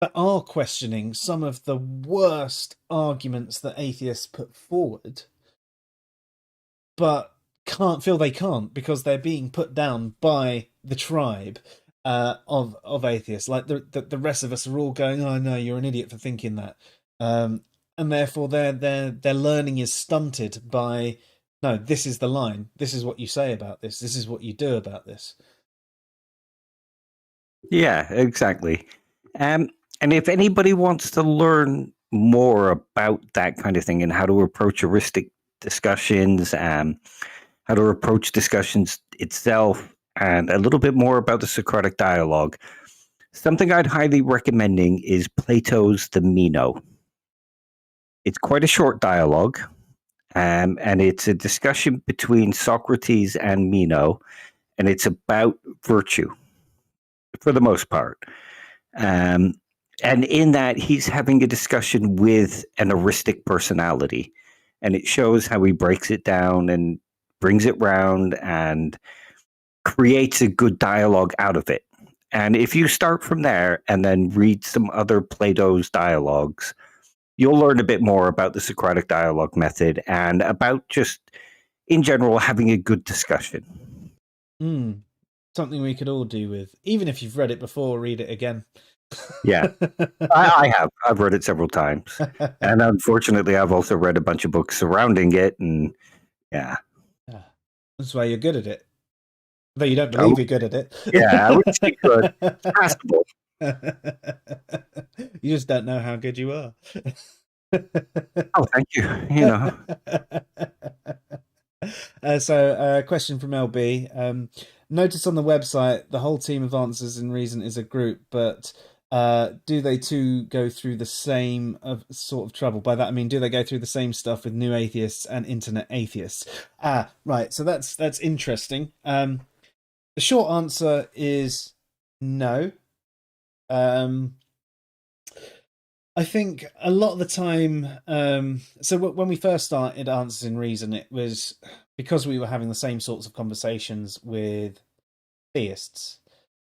that are questioning some of the worst arguments that atheists put forward, but they can't because they're being put down by the tribe of atheists. Like the rest of us are all going, "Oh no, you're an idiot for thinking that," and therefore their learning is stunted by, no, this is the line. This is what you say about this. This is what you do about this. Yeah, exactly. And if anybody wants to learn more about that kind of thing and how to approach heuristic discussions, how to approach discussions itself, and a little bit more about the Socratic dialogue, something I'd highly recommending is Plato's The Meno. It's quite a short dialogue, and it's a discussion between Socrates and Meno, and it's about virtue for the most part. And in that, he's having a discussion with an eristic personality, and it shows how he breaks it down and brings it round and creates a good dialogue out of it. And if you start from there and then read some other Plato's dialogues, you'll learn a bit more about the Socratic dialogue method and about just, in general, having a good discussion. Something we could all do with. Even if you've read it before, read it again. Yeah, I have. I've read it several times. And unfortunately, I've also read a bunch of books surrounding it. And yeah. That's why you're good at it. Though you don't believe you're good at it. Yeah, I would say good. It's passable. You just don't know how good you are. Oh, thank you. You know. So, question from LB. Notice on the website the whole team of Answers in Reason is a group, but do they too go through the same sort of trouble? By that I mean, do they go through the same stuff with new atheists and internet atheists? Right. So that's interesting. The short answer is no. I think a lot of the time, so when we first started Answers in Reason, it was because we were having the same sorts of conversations with theists,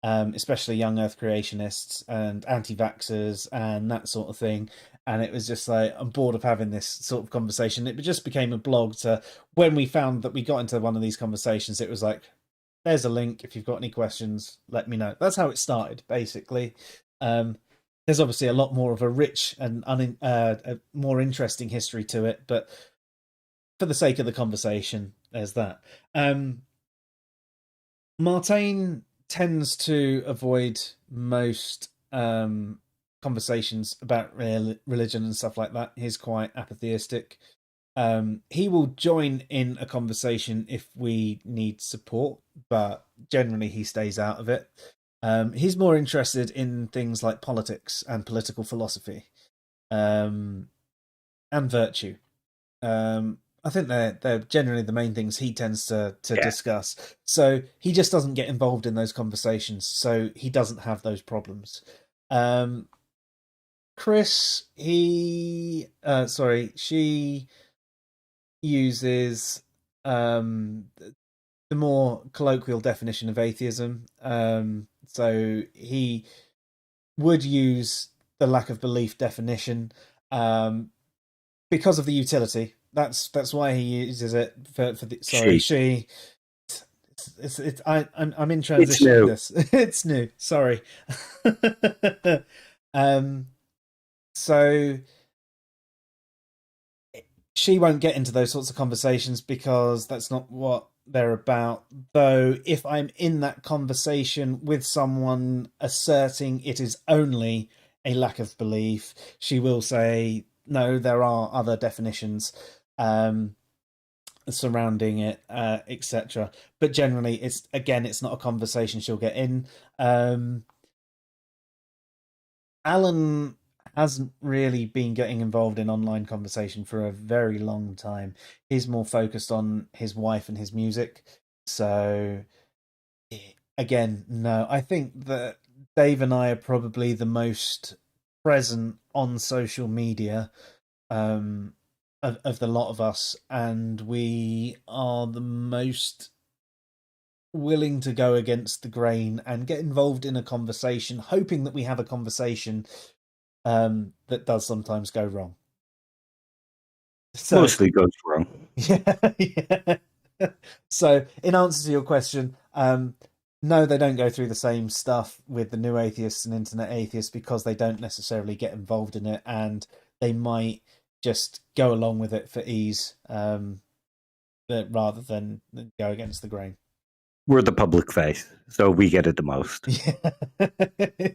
especially young Earth creationists and anti-vaxxers and that sort of thing. And it was just like, I'm bored of having this sort of conversation. It just became a blog to, when we found that we got into one of these conversations, it was like, there's a link. If you've got any questions, let me know. That's how it started, basically. There's obviously a lot more of a rich and a more interesting history to it, but for the sake of the conversation, there's that. Martin tends to avoid most conversations about religion and stuff like that. He's quite apatheistic. He will join in a conversation if we need support, but generally he stays out of it. He's more interested in things like politics and political philosophy. and virtue. I think they're generally the main things he tends to Yeah. discuss. So he just doesn't get involved in those conversations. So he doesn't have those problems. Chris, she uses the more colloquial definition of atheism. So he would use the lack of belief definition because of the utility. That's why he uses it for the. Sorry, She. she. I'm in It's transitioning new. this. It's new. Sorry. um. So she won't get into those sorts of conversations because that's not what they're about. Though, if I'm in that conversation with someone asserting it is only a lack of belief, she will say, no, there are other definitions surrounding it, etc. But generally, it's not a conversation she'll get in. Alan hasn't really been getting involved in online conversation for a very long time. He's more focused on his wife and his music. So, again, no. I think that Dave and I are probably the most present on social media of the lot of us, and we are the most willing to go against the grain and get involved in a conversation, hoping that we have a conversation that does sometimes go wrong. So Mostly goes wrong. yeah. So in answer to your question, no, they don't go through the same stuff with the new atheists and internet atheists because they don't necessarily get involved in it, and they might just go along with it for ease, rather than go against the grain. We're the public face, so we get it the most.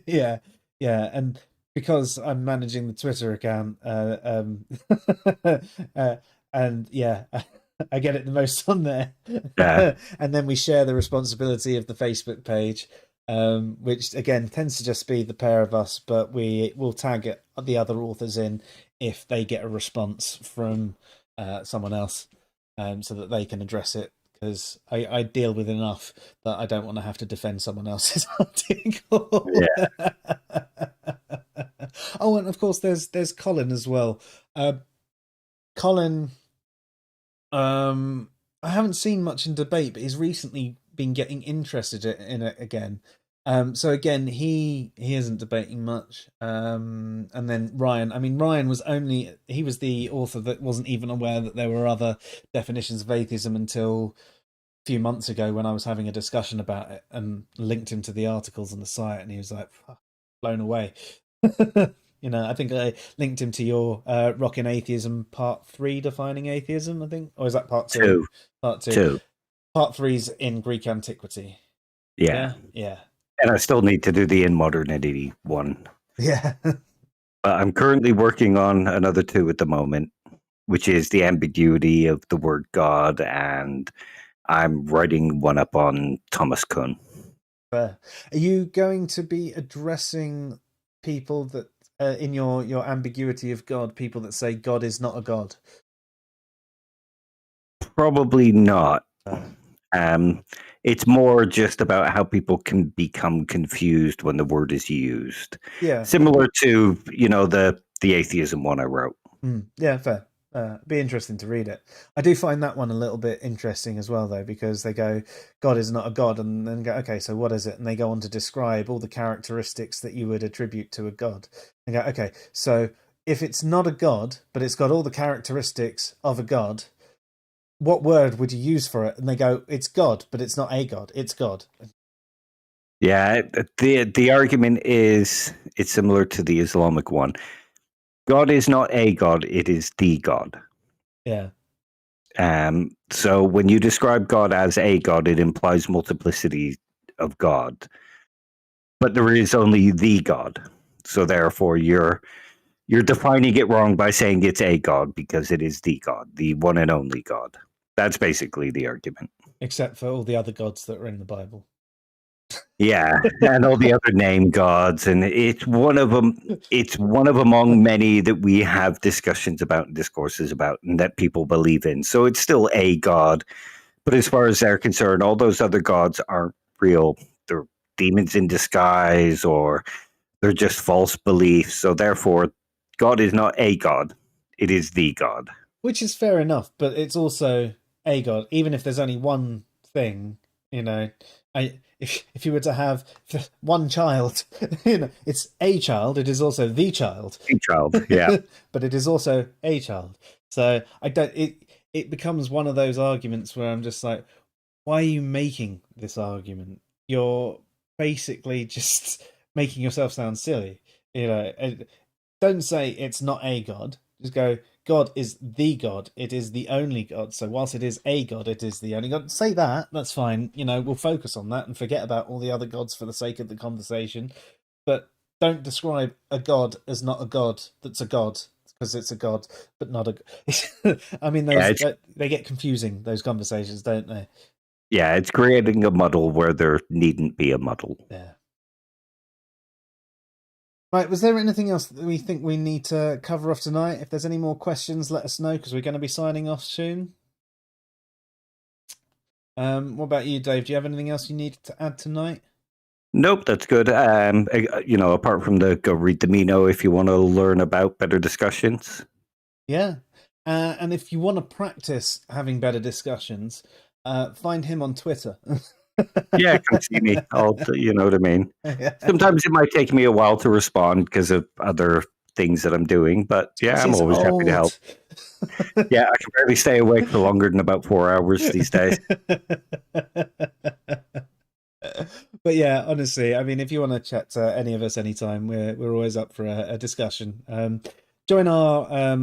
Yeah, yeah, and because I'm managing the Twitter account, and yeah, I get it the most on there. Yeah. And then we share the responsibility of the Facebook page, which again tends to just be the pair of us, but we will tag the other authors in if they get a response from someone else, so that they can address it. Because I deal with enough that I don't want to have to defend someone else's article. Yeah. Oh, and of course there's Colin as well. Colin, I haven't seen much in debate, but he's recently been getting interested in it again. So again, he isn't debating much. And then Ryan, I mean, Ryan was the author that wasn't even aware that there were other definitions of atheism until a few months ago when I was having a discussion about it and linked him to the articles on the site, and he was like blown away. I think I linked him to your Rockin' Atheism Part 3 defining atheism, I think. Or is that Part 2? Two. Part 2. Two. Part 3's in Greek antiquity. Yeah. Yeah. And I still need to do the in modernity one. Yeah. But I'm currently working on another 2 at the moment, which is the ambiguity of the word God, and I'm writing one up on Thomas Kuhn. Fair. Are you going to be addressing people that in your ambiguity of God, people that say God is not a God? Probably not. It's more just about how people can become confused when the word is used. Yeah. Similar to, the atheism one I wrote. Yeah, fair. Be interesting to read it. I do find that one a little bit interesting as well, though, because they go, God is not a God, and then go, okay, so what is it? And they go on to describe all the characteristics that you would attribute to a God. And go, okay, so if it's not a God, but it's got all the characteristics of a God, what word would you use for it? And they go, it's God, but it's not a God, it's God. Yeah, the argument is it's similar to the Islamic one. God is not a God, it is the God. Yeah. So when you describe God as a God, it implies multiplicity of God. But there is only the God. So therefore you're defining it wrong by saying it's a God because it is the God, the one and only God. That's basically the argument. Except for all the other gods that are in the Bible. Yeah, and all the other name gods, and it's one of them. It's one of among many that we have discussions about and discourses about, and that people believe in. So it's still a god, but as far as they're concerned, all those other gods aren't real. They're demons in disguise, or they're just false beliefs. So therefore, God is not a god; it is the god. Which is fair enough, but it's also a god. Even if there's only one thing, you know, if you were to have one child, it's a child. It is also the child, A child, yeah. but it is also a child. So I don't. It becomes one of those arguments where I'm just like, why are you making this argument? You're basically just making yourself sound silly. Don't say it's not a god. Just go, God is the God. It is the only God. So whilst it is a God, it is the only God. Say that. That's fine. We'll focus on that and forget about all the other gods for the sake of the conversation. But don't describe a God as not a God that's a God, because it's a God, but not a. I mean, they get confusing, those conversations, don't they? Yeah, it's creating a muddle where there needn't be a muddle. Yeah. Right, was there anything else that we think we need to cover off tonight? If there's any more questions, let us know, because we're going to be signing off soon. What about you, Dave? Do you have anything else you need to add tonight? Nope, that's good. Apart from the go read the Mino if you want to learn about better discussions. Yeah. And if you want to practice having better discussions, find him on Twitter. Yeah, come see me. You know what I mean? Yeah. Sometimes it might take me a while to respond because of other things that I'm doing, but yeah, I'm always happy to help. Yeah, I can barely stay awake for longer than about 4 hours these days. But yeah, honestly, I mean, if you want to chat to any of us anytime, we're always up for a discussion. Join our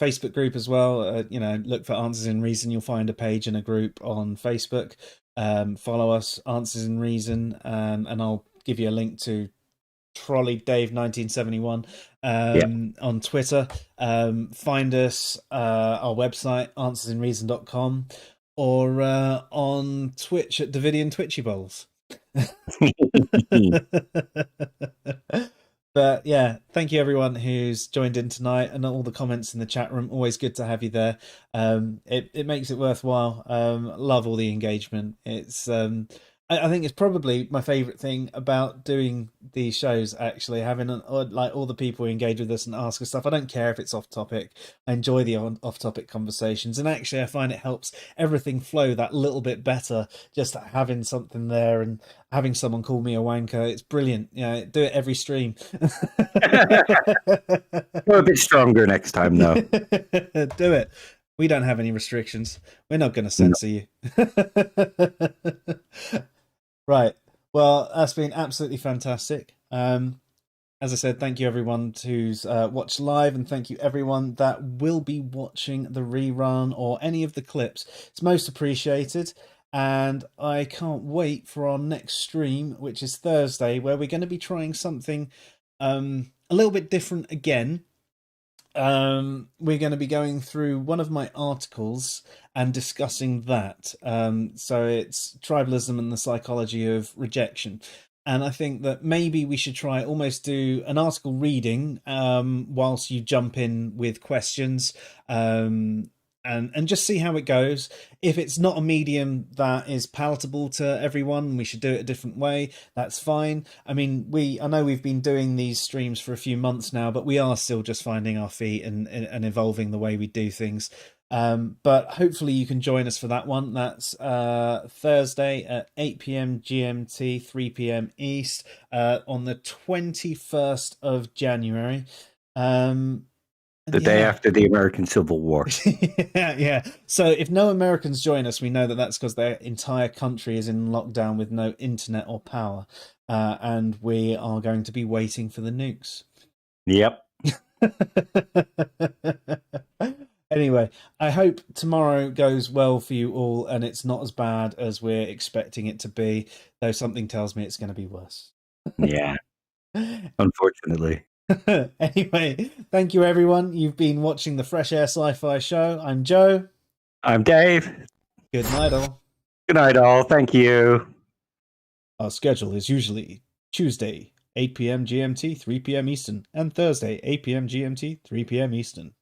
Facebook group as well. Look for Answers in Reason. You'll find a page and a group on Facebook. Follow us, Answers in Reason, and I'll give you a link to Trolley Dave 1971 on Twitter. Find us our website answersinreason.com, or on Twitch at Davidian Twitchy Bowls. But yeah, thank you everyone who's joined in tonight, and all the comments in the chat room. Always good to have you there. It makes it worthwhile. Love all the engagement. It's I think it's probably my favorite thing about doing these shows, actually, having all the people who engage with us and ask us stuff. I don't care if it's off topic. I enjoy the off topic conversations, and actually I find it helps everything flow that little bit better, just having something there and having someone call me a wanker. It's brilliant. Do it every stream. Go a bit stronger next time, though. Do it. We don't have any restrictions. We're not going to censor you. Right. Well, that's been absolutely fantastic. As I said, thank you everyone who's watched live, and thank you everyone that will be watching the rerun or any of the clips. It's most appreciated, and I can't wait for our next stream, which is Thursday, where we're going to be trying something a little bit different again. We're going to be going through one of my articles and discussing that. So it's tribalism and the psychology of rejection. And I think that maybe we should try almost do an article reading whilst you jump in with questions, and just see how it goes. If it's not a medium that is palatable to everyone, we should do it a different way. That's fine. I mean, I know we've been doing these streams for a few months now, but we are still just finding our feet and evolving the way we do things. But hopefully you can join us for that one. That's Thursday at 8 p.m. GMT, 3 p.m. East, on the 21st of January. The day after the American Civil War. Yeah. So if no Americans join us, we know that that's because their entire country is in lockdown with no internet or power. And we are going to be waiting for the nukes. Yep. Anyway, I hope tomorrow goes well for you all, and it's not as bad as we're expecting it to be, though something tells me it's going to be worse. Yeah. Unfortunately. Anyway, thank you everyone. You've been watching the Fresh Air Sci-Fi Show. I'm Joe. I'm Dave. Good night all. Good night all. Thank you. Our schedule is usually Tuesday, 8 p.m. GMT, 3 p.m. Eastern, and Thursday, 8 p.m. GMT, 3 p.m. Eastern.